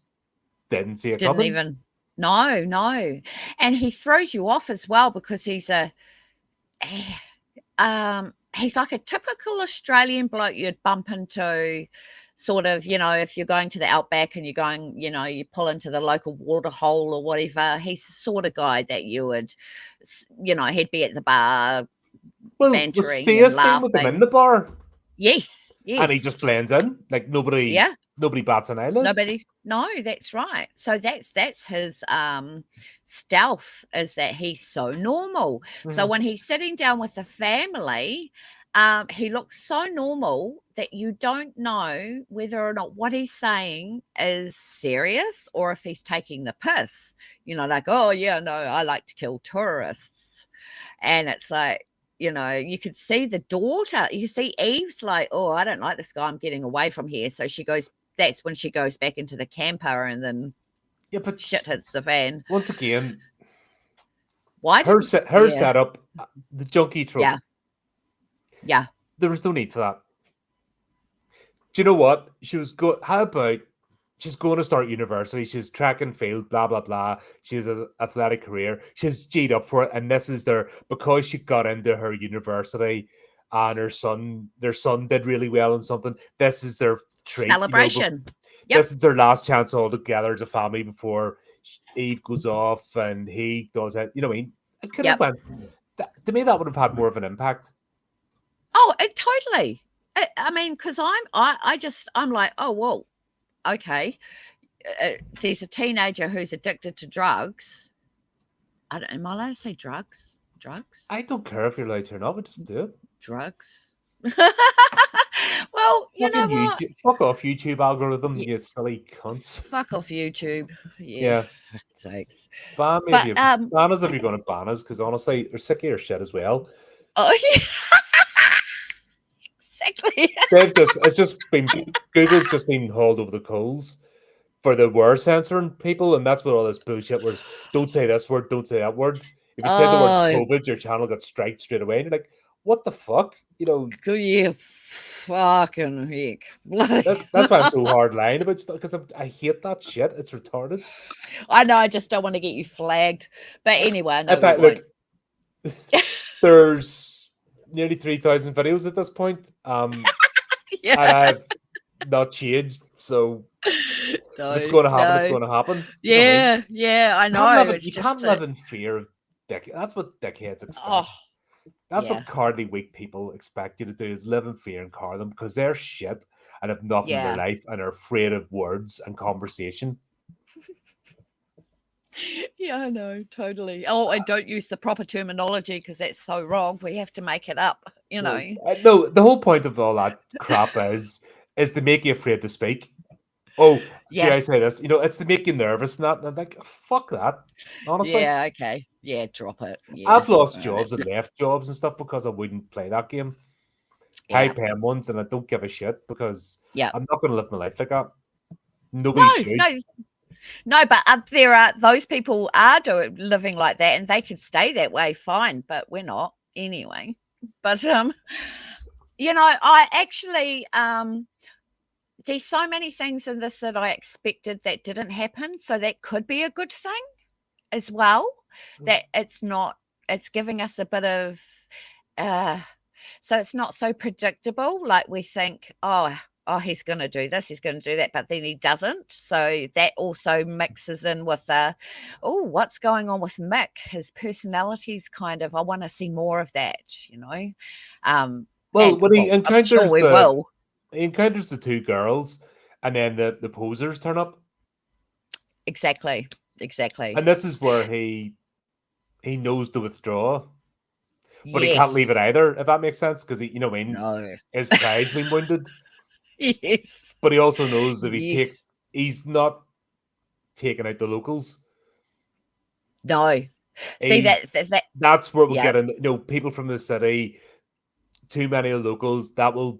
didn't see it Didn't coming. even. No. No. And he throws you off as well because he's he's like a typical Australian bloke you'd bump into, sort of, you know, if you're going to the Outback and you're going, you know, you pull into the local water hole or whatever. He's the sort of guy that you would, you know, he'd be at the bar Well, we bantering see a and scene with him in laughing. the bar, Yes. and he Yes. just blends in like nobody bats an eyelid. Nobody. No, that's right. So that's his stealth, is that he's so normal. So when he's sitting down with the family, he looks so normal that you don't know whether or not what he's saying is serious or if he's taking the piss. You know, like, oh yeah, no, I like to kill tourists. And it's like, you know, you could see the daughter, you see Eve's like, oh, I don't like this guy, I'm getting away from here. So she goes, that's when she goes back into the camper, and then but shit hits the fan. Once again, Why her didn't setup, the junkie trope. Yeah. There was no need for that. Do you know what? She was good. How about she's going to start university? She's track and field, blah blah blah. She has an athletic career. She's G'd up for it, and this is because she got into her university, and their son did really well in something. This is their treat, Celebration. This is their last chance all together as a family before Eve goes off and he does it. You know what I mean? It could have went. To me, that would have had more of an impact. Oh, totally. I mean, because I'm like, oh well, okay. There's a teenager who's addicted to drugs. Am I allowed to say drugs? Drugs? I don't care if you're allowed to or not, but just do it. Drugs. Well, you know Fucking what? YouTube. Fuck off, YouTube algorithm, Ye- you silly cunts. Fuck off YouTube. Yeah, Yeah. fuck's sakes. Ban me if But you ban us if you're going to ban us, because honestly, they're sick of your shit as well. oh yeah, exactly. It's just been, Google's just been hauled over the coals for the word censoring people, and that's what all this bullshit was. Don't say this word, don't say that word. If you said the word Oh, COVID, your channel got striked straight away. And you're like, what the fuck? You know, good yeah, fucking heck. that's why I'm so hard lying about stuff, because I hate that shit. It's retarded. I know. I just don't want to get you flagged. But anyway, In no, we fact, won't. look, there's nearly 3,000 videos at this point, and Yeah. I've not changed. So if it's No, going to happen, it's no. going to happen. You know what I mean? Yeah, yeah. I know. It's You just can't live in fear of dick. That's what dickheads oh, expect. That's yeah, what cowardly weak people expect you to do, is live in fear and cower them, because they're shit and have nothing in their yeah. life and are afraid of words and conversation. Yeah, I know, totally. Oh, and don't use the proper terminology because that's so wrong. We have to make it up, you know. No, the whole point of all that crap is to make you afraid to speak. Oh, dare Yeah, I say this? It's to make you nervous and that. And I'm like, fuck that. Honestly, yeah, okay. Yeah, drop it. Yeah. I've lost All right. jobs and left jobs and stuff because I wouldn't play that game. High Yeah, paying ones, and I don't give a shit because yeah. I'm not going to live my life like that. No, Nobody should. no, no, but there are those people are living like that and they could stay that way fine, but we're not anyway. But you know, I actually there's so many things in this that I expected that didn't happen, so that could be a good thing as well. That it's giving us a bit of uh so it's not so predictable. Like we think, oh, he's going to do this, he's going to do that, but then he doesn't. So that also mixes in with oh, what's going on with Mick? His personality's kind of, I want to see more of that, you know. Well, And when he well, I'm sure encounters we will. the two girls, and then the posers turn up, Exactly. Exactly. and this is where he knows to withdraw, but he can't leave it Yes. either. If that makes sense, because No. his pride's been wounded, Yes. but he also knows if Yes. he's not taking out the locals. No. See He that That's where we yeah. get in. People from the city, too many locals, that will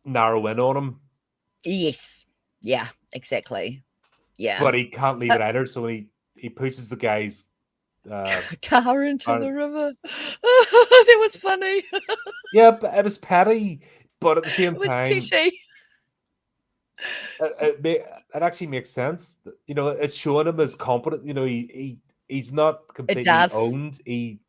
narrow in on him. Yes. Yeah, exactly. Yeah. But he can't leave it either. So when he pushes the guys, Car into are, the river. That was funny. yeah, but it was petty. But at the same It was time, petty. it actually makes sense. It's showing him as competent. He's not It completely does. owned. He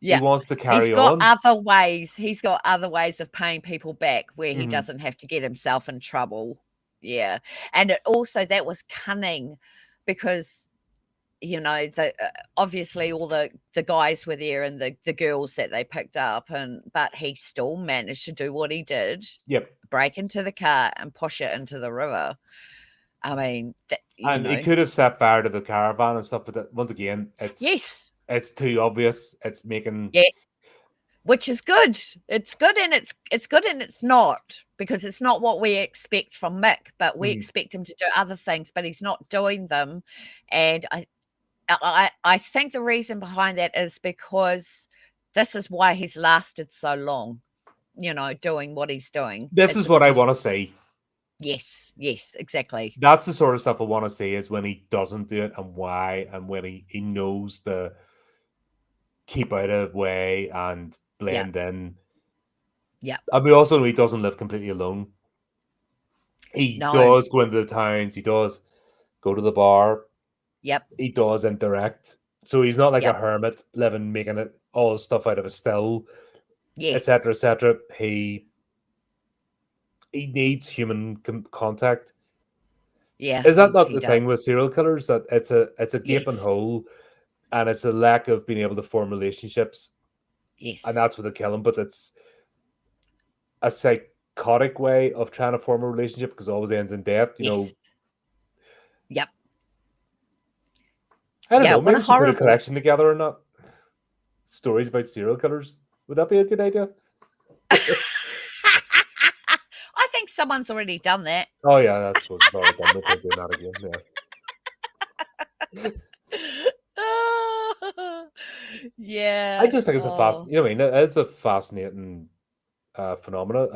Yeah. wants to He's carry got on. other ways. He's got other ways of paying people back where he Mhm. doesn't have to get himself in trouble. Yeah. And it also that was cunning because obviously all the guys were there and the girls that they picked up, but he still managed to do what he did, Yep. break into the car and push it into the river. I mean, And he could have set fire to the caravan and stuff, but once again, yes, it's too obvious. It's making yeah, which is good. It's good and it's good and it's not, because it's not what we expect from Mick, but we Mhm. expect him to do other things, but he's not doing them. And I think the reason behind that is because this is why he's lasted so long, doing what he's doing. This It's is what because I he's want to see. yes, exactly. That's the sort of stuff I want to see, is when he doesn't do it and why, and when he knows to keep out of the way and Yeah, blend in. yeah. And we also know he doesn't live completely alone. He No, does go into the towns. He does go to the bar. yep, He does interact. So he's not like a yep, hermit living, making it all stuff out of a still, yes, etc., etc. He needs human contact. yeah, Is that not he the thing does. with serial killers, that it's a gaping Yes, hole, and it's a lack of being able to form relationships, and yes, that's what they kill him. But it's a psychotic way of trying to form a relationship, because it always ends in death. yes, yep, I don't yeah. know. What Maybe a we should put a horrible. collection together or not. Stories about serial killers. Would that be a good idea? I think someone's already done that. Oh yeah, that's what it's already done. No point doing that again. Yeah. I just think it's a Oh, you know what I mean? It's a fascinating phenomena.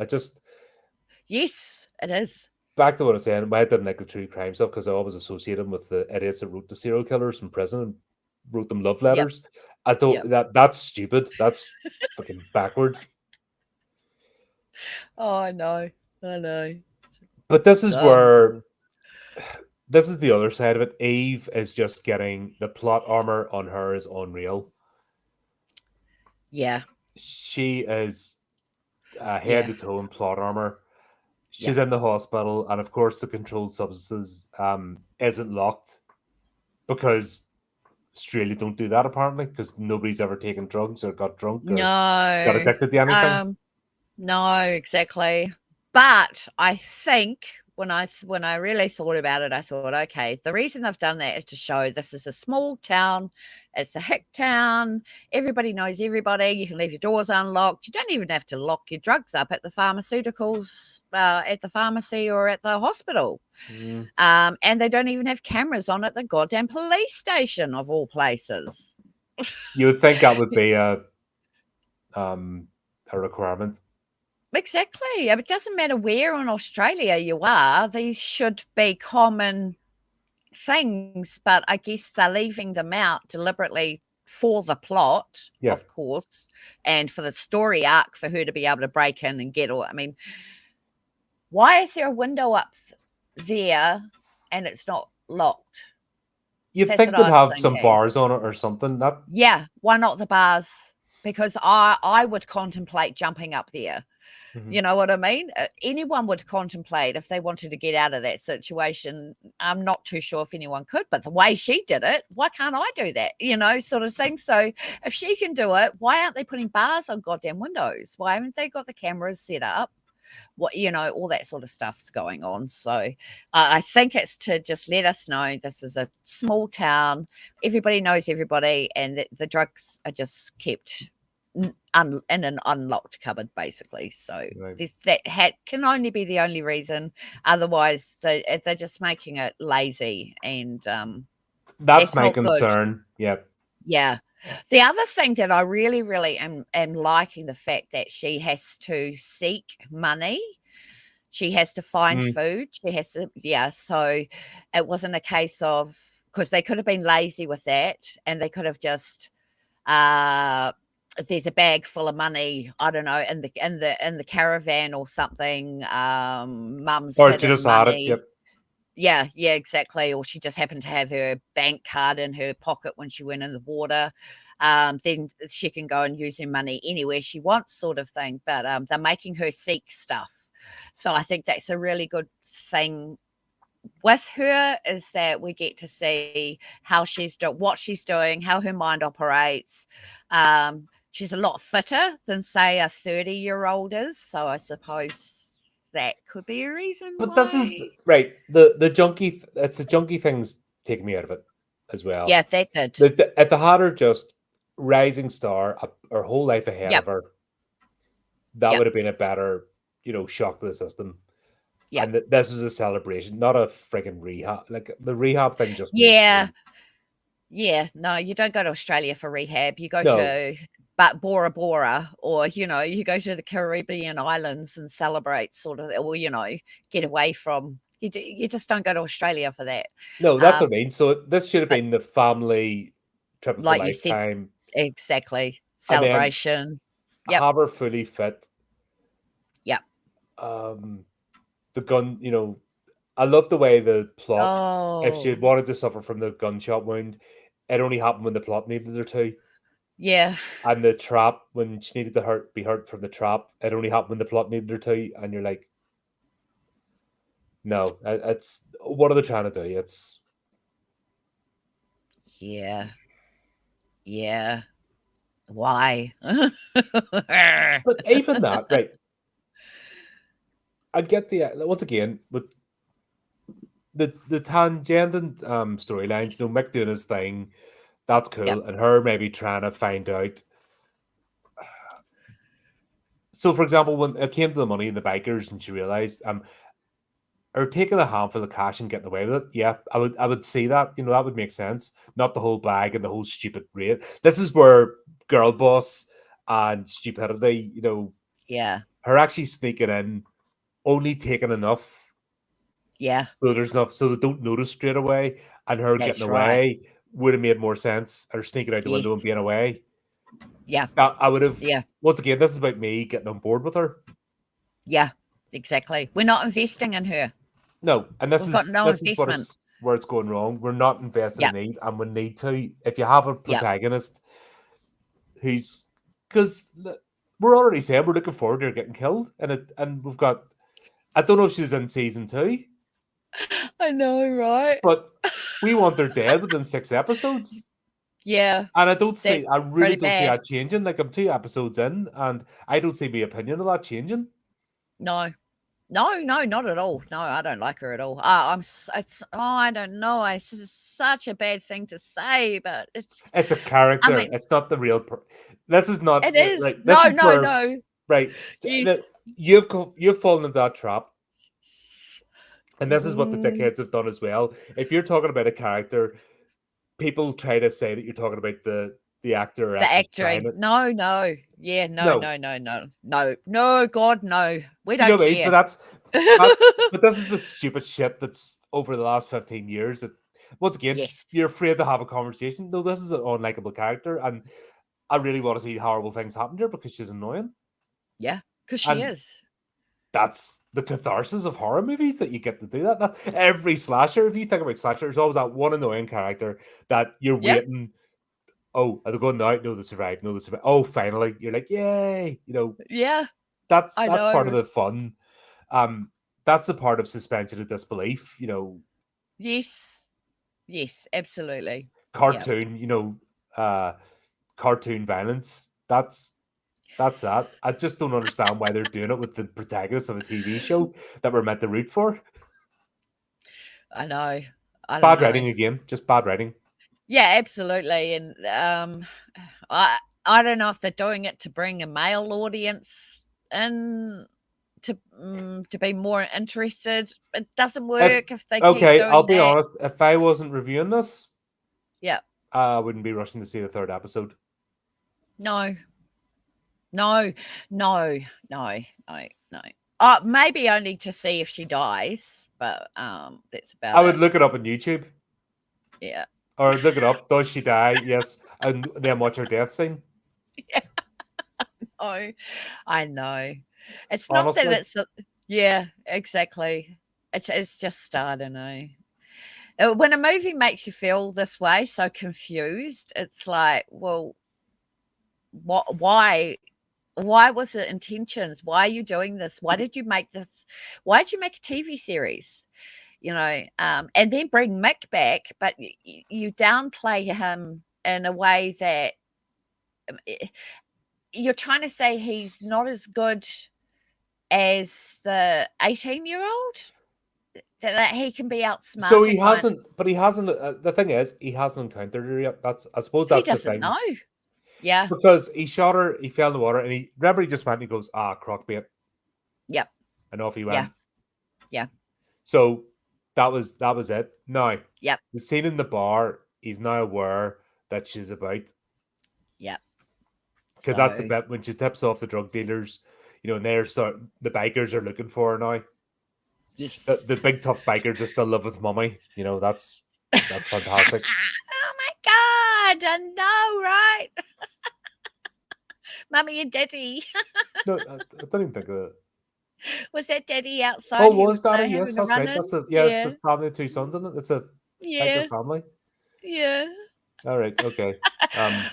yes, it is. Back to what I was saying, I didn't like the true crime stuff because I always associate them with the idiots that wrote the serial killers from prison and wrote them love Yep. letters. I thought Yep. that's stupid. That's fucking backward. Oh, I know. I know. But this is Dumb. where this is the other side of it. Eve is just getting the plot armor on her is unreal. Yeah. She is head Yeah. to toe in plot armor. Yeah. She's in the hospital, and of course, the controlled substances isn't locked because Australia don't do that apparently because nobody's ever taken drugs or got drunk or got No. addicted to anything. No, exactly. But I think when I really thought about it, I thought, okay, the reason I've done that is to show this is a small town. It's a hick town. Everybody knows everybody. You can leave your doors unlocked. You don't even have to lock your drugs up at the pharmaceuticals, at the pharmacy or at the hospital. Mm. And they don't even have cameras on at the goddamn police station of all places. You would think that would be a requirement. Exactly. It doesn't matter where in Australia you are, these should be common things, but I guess they're leaving them out deliberately for the plot, Yeah. of course, and for the story arc for her to be able to break in and get all. I mean, why is there a window up there and it's not locked? You'd That's think what they'd I was have some thinking. bars on it or something. That Yeah, why not the bars? Because I would contemplate jumping up there. You know what I mean? Anyone would contemplate if they wanted to get out of that situation. I'm not too sure if anyone could, but the way she did it, why can't I do that? Sort of thing. So if she can do it, why aren't they putting bars on goddamn windows? Why haven't they got the cameras set up? All that sort of stuff's going on. So I think it's to just let us know this is a small town. Everybody knows everybody, and the drugs are just kept in an unlocked cupboard, basically. So right. that can only be the only reason. Otherwise, they're just making it lazy, and That's it's my not good. concern. Yeah. Yeah. The other thing that I really, really am liking the fact that she has to seek money. She has to find Mm. food. She has to, yeah. So it wasn't a case of, because they could have been lazy with that, and they could have just there's a bag full of money, I don't know, in the caravan or something. Mum's Or she just hidden had it. money. Yep. Yeah, exactly. Or she just happened to have her bank card in her pocket when she went in the water. Then she can go and use her money anywhere she wants, sort of thing. But they're making her seek stuff. So I think that's a really good thing with her, is that we get to see how what she's doing, how her mind operates. She's a lot fitter than, say, a 30-year-old is. So I suppose that could be a reason But this is why. right. The junkie. It's the junkie things taking me out of it as well. Yeah, that did. If they had her just rising star, her whole life ahead Yep. of her, that Yep. would have been a better, shock to the system. Yep. And this was a celebration, not a freaking rehab. Like the rehab thing just makes Yeah. me. Yeah. No, you don't go to Australia for rehab. You go No. to Bora Bora, or, you go to the Caribbean islands and celebrate, sort of, or, get away from. You just don't go to Australia for that. No, that's what I mean. So this should have But been the family trip of a like you said, lifetime, exactly, and then celebration. Yep. have her fully fit. Yep. The gun, I love the way the plot. If she had Oh, wanted to suffer from the gunshot wound, it only happened when the plot needed her to. yeah. And the trap, when she needed to be hurt from the trap, it only happened when the plot needed her to. And you're like, no, it's what are they trying to do? It's Yeah. Yeah. Why? but even that, right? I get the once again with the tangent storylines. Mick doing his thing, that's cool, Yep. and her maybe trying to find out So, for example, when it came to the money and the bikers, and she realized, or taking a handful of cash and getting away with it, yeah, I would see that. You know, that would make sense. Not the whole bag and the whole stupid rate. This is where girl boss and stupidity, you know, Yeah. her actually sneaking in, only taking enough Yeah. so there's enough so they don't notice straight away, and her getting That's right. away would have made more sense. Her sneaking out the window and Yes. being away. Yeah. That I would have. Yeah. Once again, this is about me getting on board with her. Yeah. Exactly. We're not investing in her. No, and We've got no this is what investment. is where it's going wrong. We're not invested Yeah. in need, and we need to. If you have a Yeah. protagonist who's because we're already saying we're looking forward to her getting killed, and we've got. I don't know if she's in season 2, I know, right? but we want her dead within 6 episodes. Yeah. And I don't That's see, I really pretty don't see bad. that changing. Like, I'm 2 episodes in, and I don't see my opinion of that changing. No. No, not at all. No, I don't like her at all. I don't know. It's such a bad thing to say, but It's a character. I mean, It's not the real. This is not it is. right. This is where No. right. Yes. You've fallen into that trap, and this is what the Mm, dickheads have done as well. If you're talking about a character, people try to say that you're talking about the actor or the actress trying acting. it. No. Yeah, No, no, God, no. We do you know don't what I mean? care. But this is the stupid shit that's over the last 15 years that once again Yes. you're afraid to have a conversation. No, this is an unlikable character, and I really want to see horrible things happen to her because she's annoying. Yeah, because she And is. that's the catharsis of horror movies that you get to do that. Every slasher, if you think about slasher, there's always that one annoying character that you're Yeah. waiting. Oh, are they going now? No, they survived. No, they survived. Oh, finally. You're like, yay. You know, Yeah, that's I part of know. the fun. That's the part of suspension of disbelief, you know, Yes, absolutely. Yeah. cartoon, you know, cartoon violence. That's that. I just don't understand why they're doing it with the protagonist of a TV show that we're meant to root for. I know. I don't Bad know. writing again, just bad writing. Yeah, absolutely. And I don't know if they're doing it to bring a male audience in to be more interested. It doesn't If work if they keep okay, I'll doing be that. honest. If I wasn't reviewing this, Yeah. I wouldn't be rushing to see the 3rd episode. No. No. Maybe only to see if she dies, but that's about I would it. look it up on YouTube. Yeah. Or look it up. Does she die? Yes. And then watch her death scene. Yeah. Oh, I know. It's not Honestly. that it's yeah, exactly. It's just I don't know. When a movie makes you feel this way, so confused, it's like, well, what? Why was it intentions? Why are you doing this? Why did you make this? Why did you make a TV series? You know, and then bring Mick back, but you downplay him in a way that you're trying to say he's not as good as the 18-year-old, that he can be So outsmarted he by. hasn't, but he hasn't. The thing is, he hasn't encountered her yet. I suppose He that's the doesn't thing. know. Yeah. Because he shot her, he fell in the water, and he just went and he goes, crock bait. Yep. And off he Yeah. went. Yeah. So that was it. Now, Yep. the scene in the bar, he's now aware that she's about. Yep. Because that's the bit when she tips off the drug dealers, you know, and the bikers are looking for her now. Yes. The big tough bikers that still live with mummy. You know, that's fantastic. Oh my God. I know, right? Mummy and Daddy. No, I don't even think of it. Was that Daddy outside? Oh, He was Daddy? having Yes, a that's right. run-in? That's it's the family of 2 sons, isn't it? It's a biker family. Yeah. All right, okay.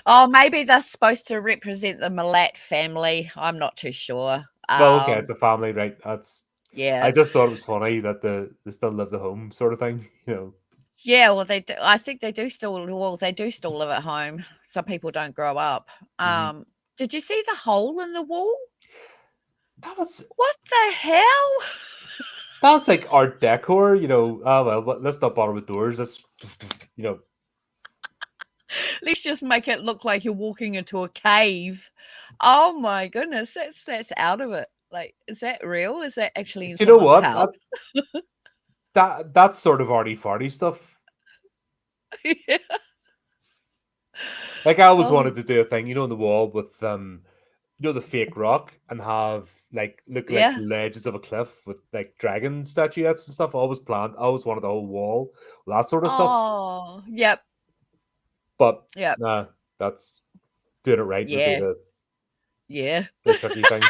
Oh, maybe they're supposed to represent the Malat family. I'm not too sure. Well, okay, it's a family, right? That's Yeah. I just thought it was funny that they still live at home, sort of thing. You know. Yeah, well, they do. I think they do still. Well, they do still live at home. Some people don't grow up. Did you see the hole in the wall? That was What the hell? That's like art decor, you know. Well, let's not bother with doors. Let's, you know. Let's just make it look like you're walking into a cave. Oh my goodness, that's out of it. Like, is that real? Is that actually in Do you know someone's what? house? That's sort of arty farty stuff. Yeah. Like I always Oh, wanted to do a thing, on the wall with the fake rock and have look like yeah. ledges of a cliff with like dragon statuettes and stuff. I always planned. I always wanted the whole wall, that sort of stuff. Oh, yep, But yep. nah, that's doing it right would be Yeah, the yeah. the tricky thing.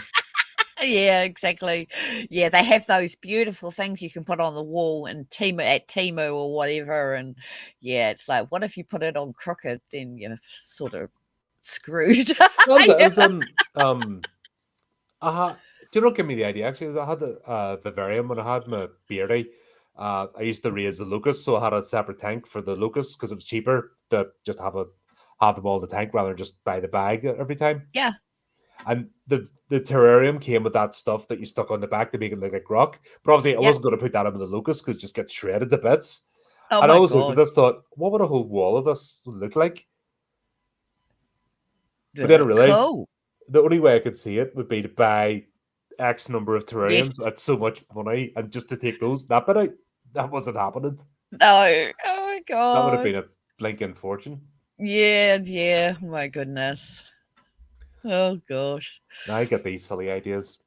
Yeah, exactly. Yeah, they have those beautiful things you can put on the wall and Temu or whatever, and yeah, it's like, what if you put it on crooked? Then you're sort of screwed. That was it. It Yeah. was do you know what gave me the idea actually? I had the vivarium when I had my beardy. I used to raise the locusts, so I had a separate tank for the locusts because it was cheaper to just have them all in the tank rather than just buy the bag every time. Yeah, And the terrarium came with that stuff that you stuck on the back to make it look like rock. But obviously, I yeah. wasn't going to put that on the locust because it just gets shredded to bits. Oh And I my always looked at god. this, thought, what would a whole wall of this look like? But then I realized Cool. the only way I could see it would be to buy X number of Yes. terrariums at so much money, and just to take that bit out, that wasn't happening. No. Oh my That would have been god. a blinking fortune. Yeah, yeah. Oh my goodness. Oh gosh. Now I get these silly ideas.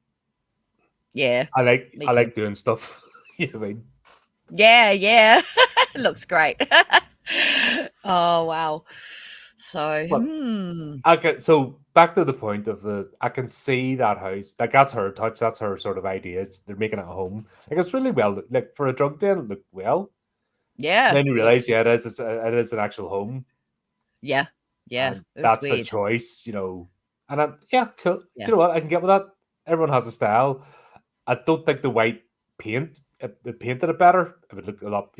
Yeah, I like me I too. like doing stuff. You know what I mean? Yeah, yeah. It looks great. Oh wow. So, But so back to the point of I can see that house. Like that's her touch. That's her sort of idea. They're making it a home. Like it's really well. Like for a drug den, it looked well. And yeah, then you realize, looks yeah, it is an actual home, yeah, yeah. and It was that's a weird. choice. And yeah, cool. Do Yeah, you know what? I can get with that. Everyone has a style. I don't think the white paint, if they painted it better, it would look a lot,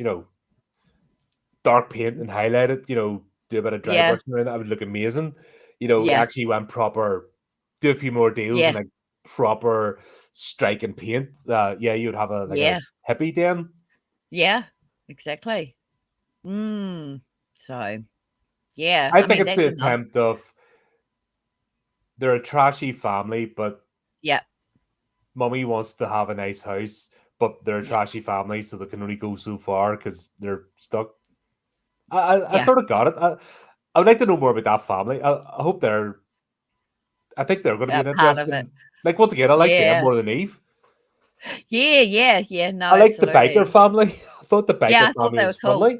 dark paint and highlight it, do a bit of dry yeah, brushing around it, it would look amazing. yeah, Actually went proper, do a few more deals and yeah, like proper strike and paint. Yeah, you would have a yeah, hippie den. yeah. Exactly. So yeah, I I think mean it's the that's enough. attempt of they're a trashy family, but Yeah, mummy wants to have a nice house, but they're a yeah, trashy family, so they can only go so far because they're stuck. I yeah. sort of got it. I would like to know more about that family. I hope I think they're going to be an Part of it. interesting. Like once again, I like them Yeah, more than Eve. yeah, yeah, yeah. No, I like the biker absolutely. family. I thought the Yeah, biker I thought family they were was cool. friendly.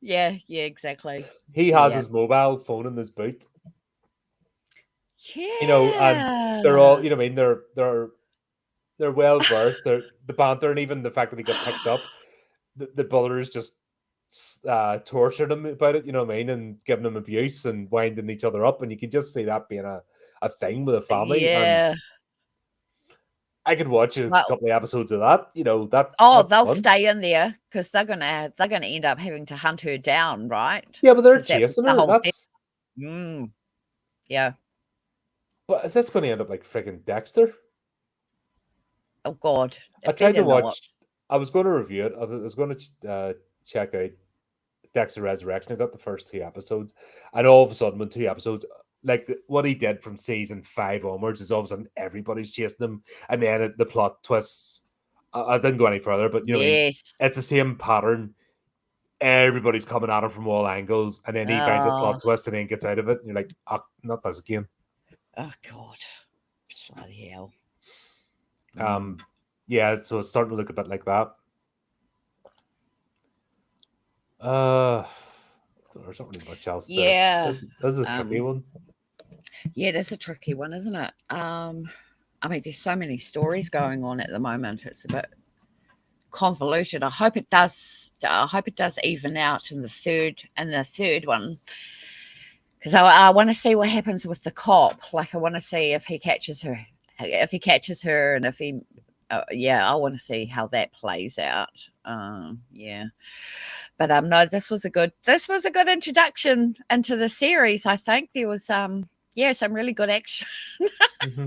Yeah, yeah, exactly. He has Yeah, his mobile phone in his boot, and they're all, yeah, what I mean, they're well versed. They're the banter, and even the fact that he got picked up, the brothers just tortured him about it. You know what I mean, and giving him abuse and winding each other up, and you can just see that being a thing with a family. And yeah. I could watch a Well, couple of episodes of that. oh, That's they'll fun. stay in there because they're gonna end up having to hunt her down, right? Yeah, but they're Because that was chasing the her. whole set. That's Yeah. But is this going to end up like freaking Dexter? Oh God, I it tried to better not. watch. I was going to review it. I was going to check out Dexter Resurrection. I got the first 2 episodes, and all of a sudden, when 2 episodes, like what he did from season 5 onwards, is all of a sudden everybody's chasing him, and then the plot twists. I didn't go any further, but you know what I mean. Yes. It's the same pattern. Everybody's coming at him from all angles, and then he finds a Oh, plot twist, and then gets out of it. And you're like, not this again. oh God, bloody hell. Yeah, so it's starting to look a bit like that. There's not really much else to. Yeah. This is a tricky one. Yeah, that's a tricky one, isn't it? I mean, there's so many stories going on at the moment. It's a bit convoluted. I hope it does. I hope it does even out in the third one, because I want to see what happens with the cop. Like, I want to see if he catches her, and if he, yeah, I want to see how that plays out. Yeah, but no, this was a good introduction into the series. I think there was yeah, some really good action. Mm-hmm.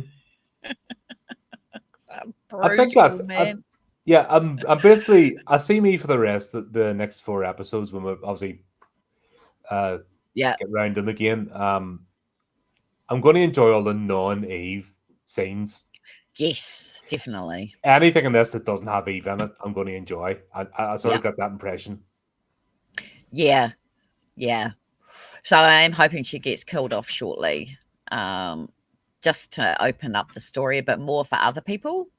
I think Brutal, man. yeah. I'm basically. I see me for the rest of the next 4 episodes when we obviously Yeah, get round them again. I'm going to enjoy all the non-Eve scenes. Yes, definitely. Anything in this that doesn't have Eve in it, I'm going to enjoy. I sort Yeah. of got that impression. Yeah. Yeah. So I'm hoping she gets killed off shortly, just to open up the story a bit more for other people.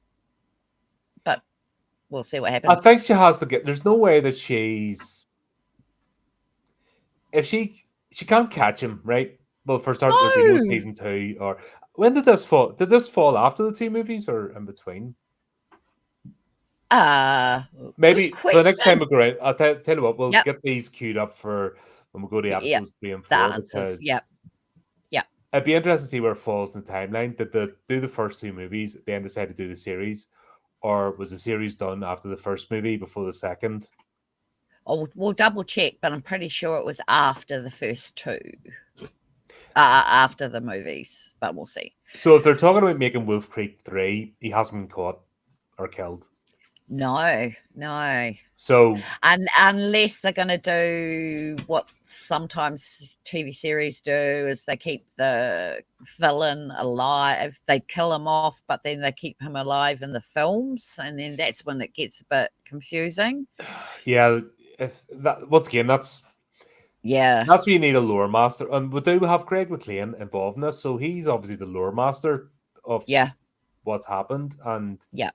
But we'll see what I happens. think she has to get. There's no way that if she can't catch him, right? Well, for start, there'd be no No. season 2. Or when did this fall? Did this fall after the 2 movies or in between? Good Maybe for the next time question. we go out, I'll tell you what, we'll Yep. get these queued up for when we go to Yep. episodes 3 and The 4 answers. because Yep. Yep. it'd be interesting to see where it falls in the timeline. Did they do the first 2 movies, then decide to do the series, or was the series done after the first movie before the second? We'll double check, but I'm pretty sure it was after the first 2, after the movies. But we'll see. So if they're talking about making Wolf Creek 3, he hasn't been caught or killed. No. So Unless they're going to do what sometimes TV series do, is they keep the villain alive. They kill him off, but then they keep him alive in the films, and then that's when it gets a bit confusing. yeah, if that once again, that's Yeah. where you need a lore master, and we do have Greg McLean involved in this, so he's obviously the lore master of Yeah. what's happened, and Yeah.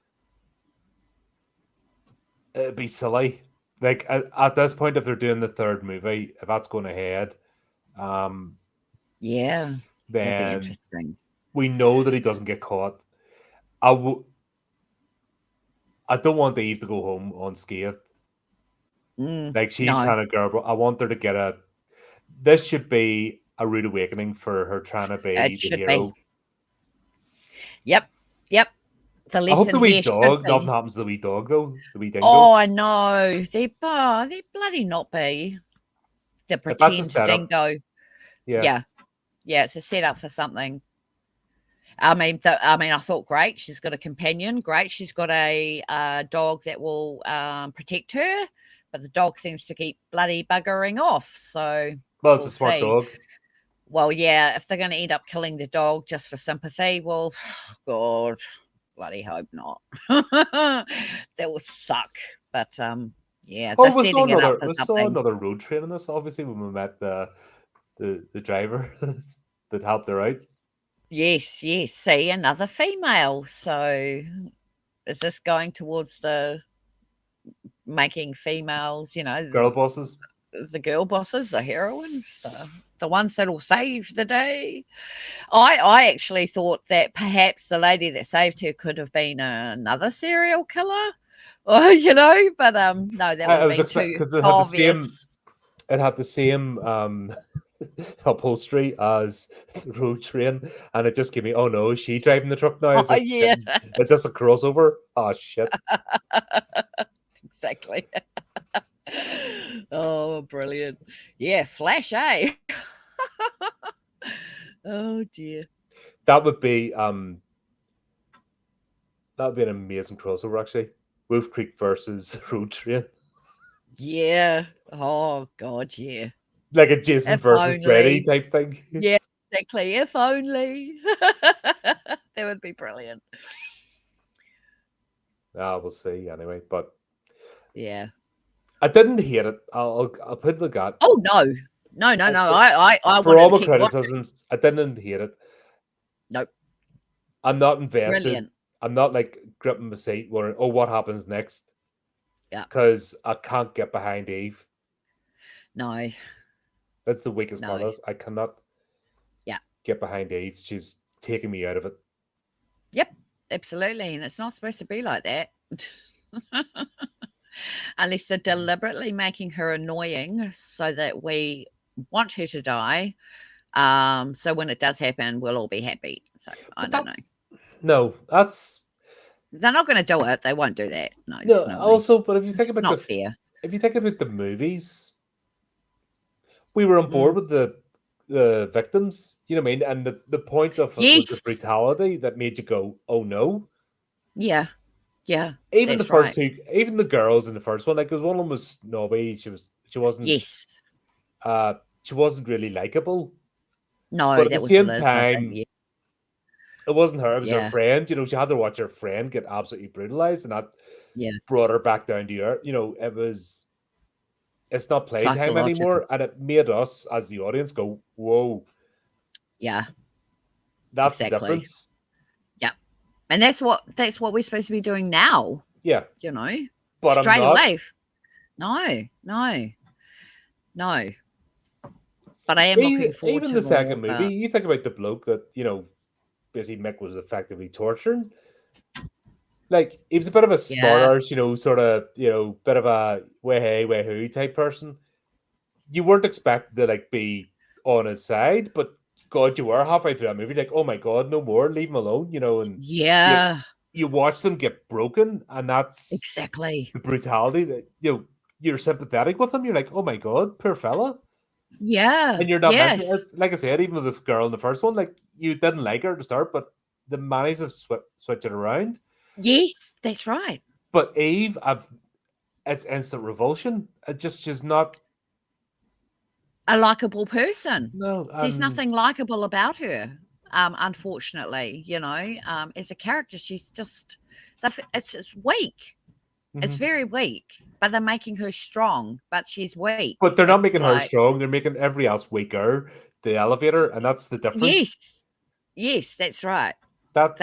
it'd be silly. Like at this point, if they're doing the 3rd movie, if that's going ahead, Yeah. That'd be then interesting. we know that he doesn't get caught. I don't want Eve to go home unscathed. Like she's No. trying to garble. I want her to get a. This should be a rude awakening for her trying to be It the should hero. be. Yep. The I hope lesson the wee here should dog. Nothing be. happens to the wee dog though. The wee dingo. Oh, I know. They bloody not be. The If that's a pretend setup. dingo. Yeah. Yeah, it's a setup for something. I mean, I thought, great, she's got a companion. Great, she's got a dog that will protect her, but the dog seems to keep bloody buggering off. So Well, it's we'll a smart see. dog. Well, yeah, if they're going to end up killing the dog just for sympathy, well, God, bloody hope not. That will suck. But yeah, Oh, they're setting it up for we saw something. another road train in this. Obviously, when we met the driver that helped her out. Yes. See, another female. So is this going towards the making females, Girl bosses. the girl bosses, the heroines, the ones that'll save the day? I actually thought that perhaps the lady that saved her could have been another serial killer, or but no, that would have been too because it had obvious. it had the same upholstery as the road train, and it just gave me, oh no, is she driving the truck now? Oh yeah, Is this a crossover? Oh shit. exactly. Oh, brilliant. Yeah, Flash, eh? Oh dear. That would be an amazing crossover actually. Wolf Creek versus Road Train. Yeah. Oh God, yeah. Like a Jason If versus Freddy only. type thing. Yeah, exactly. If only. That would be brilliant. We'll see anyway. But Yeah. I didn't hate it. I'll put the gut. Oh no. No. I For all wanted to my keep watching. criticisms, I didn't hate it. Nope. I'm not invested. Brilliant. I'm not like gripping my seat wondering, oh, what happens next? Yeah. Because I can't get behind Eve. No. That's the weakest part of this. I cannot get behind Eve. She's taking me out of it. Yep. Absolutely. And it's not supposed to be like that. Unless they're deliberately making her annoying so that we want her to die. So when it does happen, we'll all be happy. So I don't know. No, that's they're not going to do it. They won't do that. No. Also, but if you think about fair. If you think about the movies, we were on board with the victims. You know what I mean? And the point of it was the brutality that made you go, "Oh no!" Yeah. Even the first two, even the girls in the first one, like because one of them was snobby. She wasn't. Yes. She wasn't really likable. No, But at the that was same Liz, I think. time, it wasn't her, it was her Yeah. friend. You know, she had to watch her friend get absolutely brutalized, and that Yeah. brought her back down to earth. You know, it's not playtime Psychological. anymore, and it made us as the audience go, "Whoa, Yeah, that's the exactly. difference." Yeah. And that's what we're supposed to be doing now, Yeah, you know, but I'm straight not. away. No, no, no. But I am looking forward Even to the more. second movie, you think about the bloke that basically Mick was effectively torturing. Like he was a bit of a smart Yeah. arse, sort of, bit of a way hey, way who type person. You weren't expected to like be on his side, but God, you were halfway through that movie, like, oh my God, no more, leave him alone, and you Yeah, you watch them get broken, and that's exactly. the brutality that you're sympathetic with him. You're like, oh my God, poor fella. Yeah. And you're not meant to, Yes. like I said, even with the girl in the first one, like you didn't like her at the start, but the managed to switch it around. Yes, that's right. But Eve, it's instant revulsion. It just she's not. A likable person. No, There's nothing likable about her. Unfortunately, as a character, she's just it's weak. It's mhm. very weak. But they're making her strong, but she's weak. But they're not It's making her like, strong. They're making everybody else weaker. The elevator, and that's the yes, difference. yes, that's right. They That's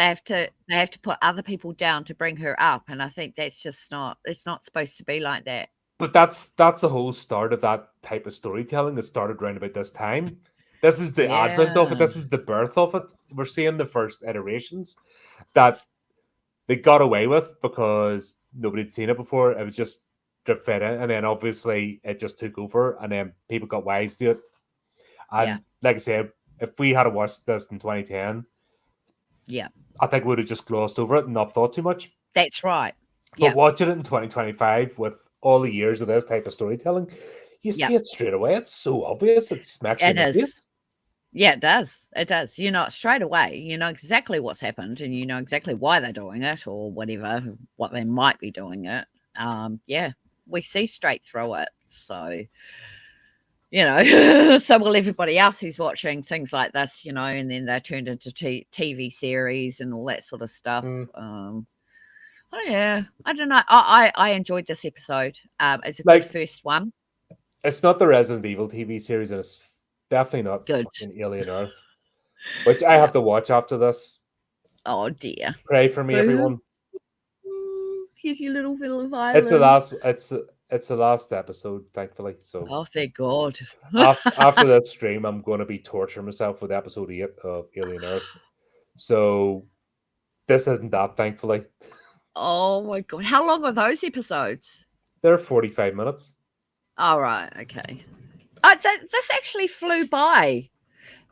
have to put other people down to bring her up, and I think that's just not. It's not supposed to be like that. but that's the whole start of that type of storytelling that started around about this time. This is the advent of it. Yeah, This is the birth of it. We're seeing the first iterations that they got away with because nobody'd seen it before. It was just drip fed in, and then obviously it just took over, and then people got wise to it. yeah, And like I said, if we had watched this in 2010, yeah. I think we would have just glossed over it and not thought too much. That's right. But Yeah, watching it in 2025 with all the years of this type of storytelling, you yeah. see it straight away. It's so obvious. It smacks you in It the is. face. Yeah, it does. It does. Straight away, you know exactly what's happened, and you know exactly why they're doing it or whatever, what they might be doing it. Yeah, we see straight through it. So, so will everybody else who's watching things like this, and then they're turned into TV series and all that sort of stuff. Mm. Oh yeah, I don't know. I enjoyed this episode. It's a good Like, first one. it's not the Resident Evil TV series, and it's definitely not Good. fucking Alien Earth, which I Yeah. have to watch after this. Oh dear. Pray for me, Boo. everyone. Here's your little fiddle It's the violin. last. It's the last episode, thankfully. So Oh, thank God. after this stream, I'm going to be torturing myself with episode 8 of Alien Earth. So this isn't that, thankfully. Oh my God. How long are those episodes? They're 45 minutes. All right. Okay. This actually flew by.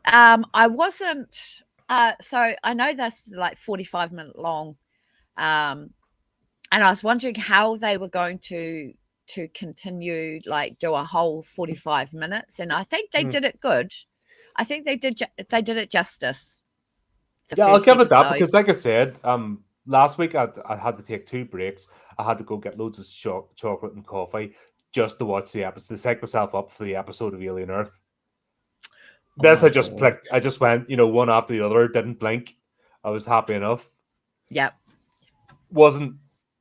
I wasn't. So I know that's like 45-minute long. And I was wondering how they were going to continue, like do a whole 45 minutes. And I think they did it good. I think they did it justice. The Yeah, I'll first give it that episode. because, like I said, last week I had to take 2 breaks. I had to go get loads of chocolate and coffee just to watch the episode, to psych myself up for the episode of Alien Earth. This Oh, I just Lord. clicked. I just went, one after the other. Didn't blink. I was happy enough. Yep. Wasn't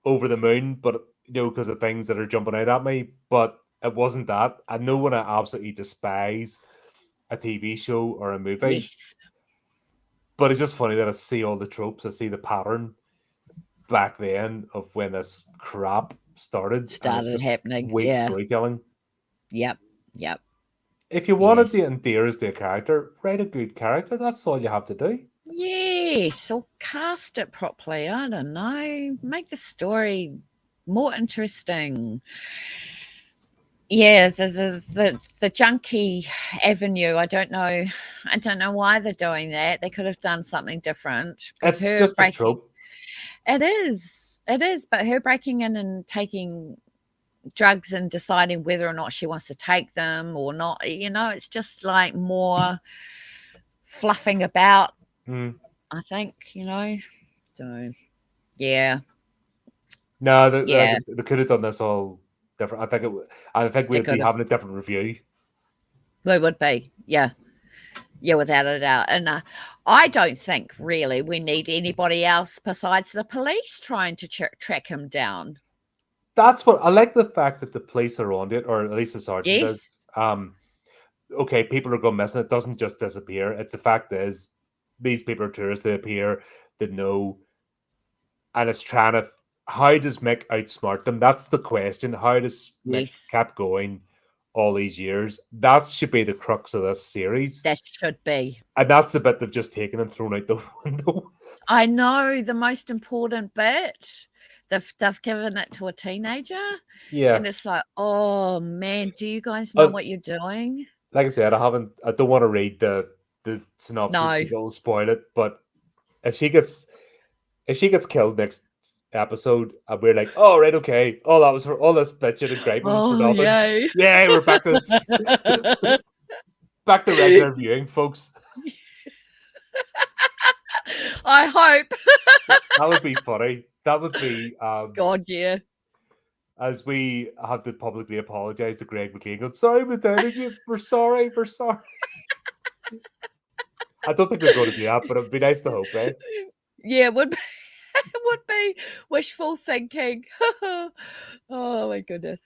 over the moon, but because of things that are jumping out at me. But it wasn't that. I know when I absolutely despise a TV show or a movie. Yes. But it's just funny that I see all the tropes. I see the pattern back then of when this crap started. And it's just Happening. weak Yeah. storytelling. Yep. Yep. If you wanted Yes. to endear us to a character, write a good character. That's all you have to do. Yes, or cast it properly. I don't know. Make the story more interesting. Yeah, the junkie avenue. I don't know. I don't know why they're doing that. They could have done something different. It's just a trope. It is. It is. But her breaking in and taking drugs and deciding whether or not she wants to take them or not, it's just like more fluffing about. I think, so yeah. No, they could have done this all different. I think we'd be having a different review. We would be, yeah. Yeah, without a doubt. And I don't think really we need anybody else besides the police trying to track him down. That's what I like, the fact that the police are on it, or at least the sergeant is. Yes. Okay, people are going missing. It doesn't just disappear. It's the fact that is these people are tourists. They appear, they know, and it's trying to. How does Mick outsmart them? That's the question. How does Mick Yes. kept going all these years? That should be the crux of this series. That should be. And that's the bit they've just taken and thrown out the window. I know, the most important bit. They've given it to a teenager. Yeah. And it's like, oh man, do you guys know what you're doing? Like I said, I don't want to read the synopsis No. because it'll spoil it. But if she gets killed next episode, and we're like, oh right, okay. Oh, that was for all this bitching and griping for nothing. Yay. Yeah, we're back to back to regular viewing, folks. I hope. That would be funny. That would be God, yeah. As we have to publicly apologize to Greg McLean. Going, sorry, Maternity, we're sorry. I don't think they're going to do that, but it'd be nice to hope, eh? Yeah, it would be, it would be wishful thinking. Oh my goodness.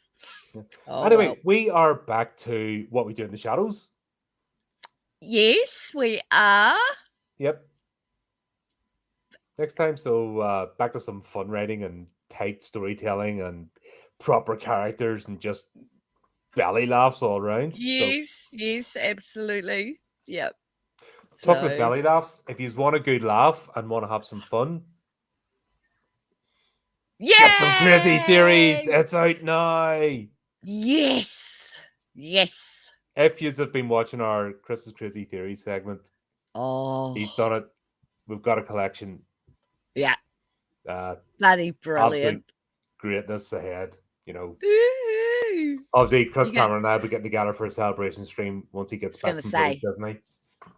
Oh, anyway, well. we are back to what we do in the shadows. Yes, we are. Yep. Next time, so back to some fun writing and tight storytelling and proper characters and just belly laughs all around. Yes, yes, absolutely. Yep. Talking of belly laughs, if you want a good laugh and want to have some fun, get some crazy theories. It's out now. Yes. Yes. If you have been watching our Chris's Crazy Theories segment, he's done it. We've got a collection. Yeah. Bloody brilliant. Greatness ahead, you know. Ooh. Obviously, Chris Cameron and I will be getting together for a celebration stream once he gets back from break, doesn't he?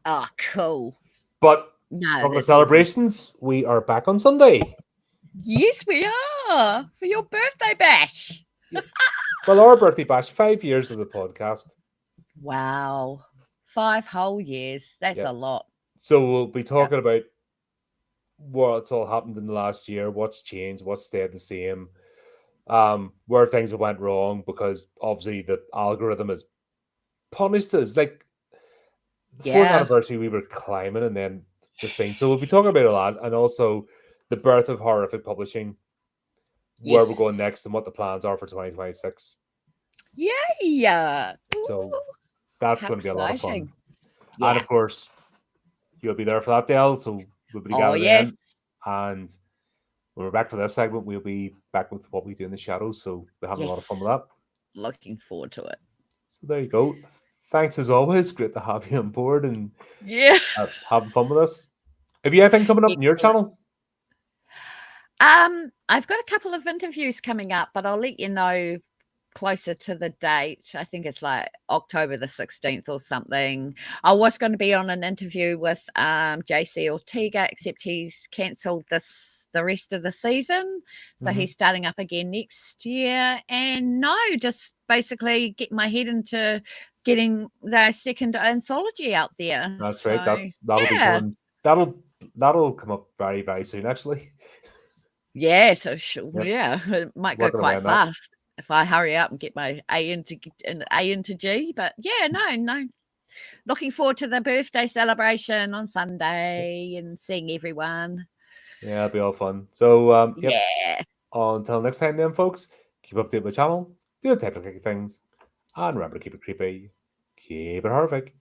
Oh, cool. But talking of celebrations, we are back on Sunday. Yes, we are. For your birthday bash. Yeah. Well, our birthday bash, 5 years of the podcast. Wow. 5 whole years. That's a lot. So we'll be talking about what's all happened in the last year, what's changed, what's stayed the same, where things have went wrong, because obviously the algorithm has punished us. Like the 4th anniversary, we were climbing and then just being. So we'll be talking about a lot, and also the birth of HORRORific Publishing, where we're going next, and what the plans are for 2026. Yeah. So that's going to be a lot of fun. Yeah. And of course, you'll be there for that, Dale. So we'll be together then. And when we're back for this segment, we'll be back with what we do in the shadows. So we're having a lot of fun with that. Looking forward to it. So there you go. Thanks as always. Great to have you on board and having fun with us. Have you anything coming up on your channel? I've got a couple of interviews coming up, but I'll let you know closer to the date. I think it's like October the 16th or something. I was going to be on an interview with JC Ortega, except he's cancelled the rest of the season. So he's starting up again next year. And just basically get my head into getting the second anthology out there. That's right. That'll be coming. That'll come up very, very soon, actually. Yeah, so it might go quite fast if I hurry up and get my A into G. But yeah, no. Looking forward to the birthday celebration on Sunday and seeing everyone. Yeah, it'll be all fun. So yeah. Until next time then, folks, keep updated with the channel, do the type of things, and remember to keep it creepy, keep it horrific.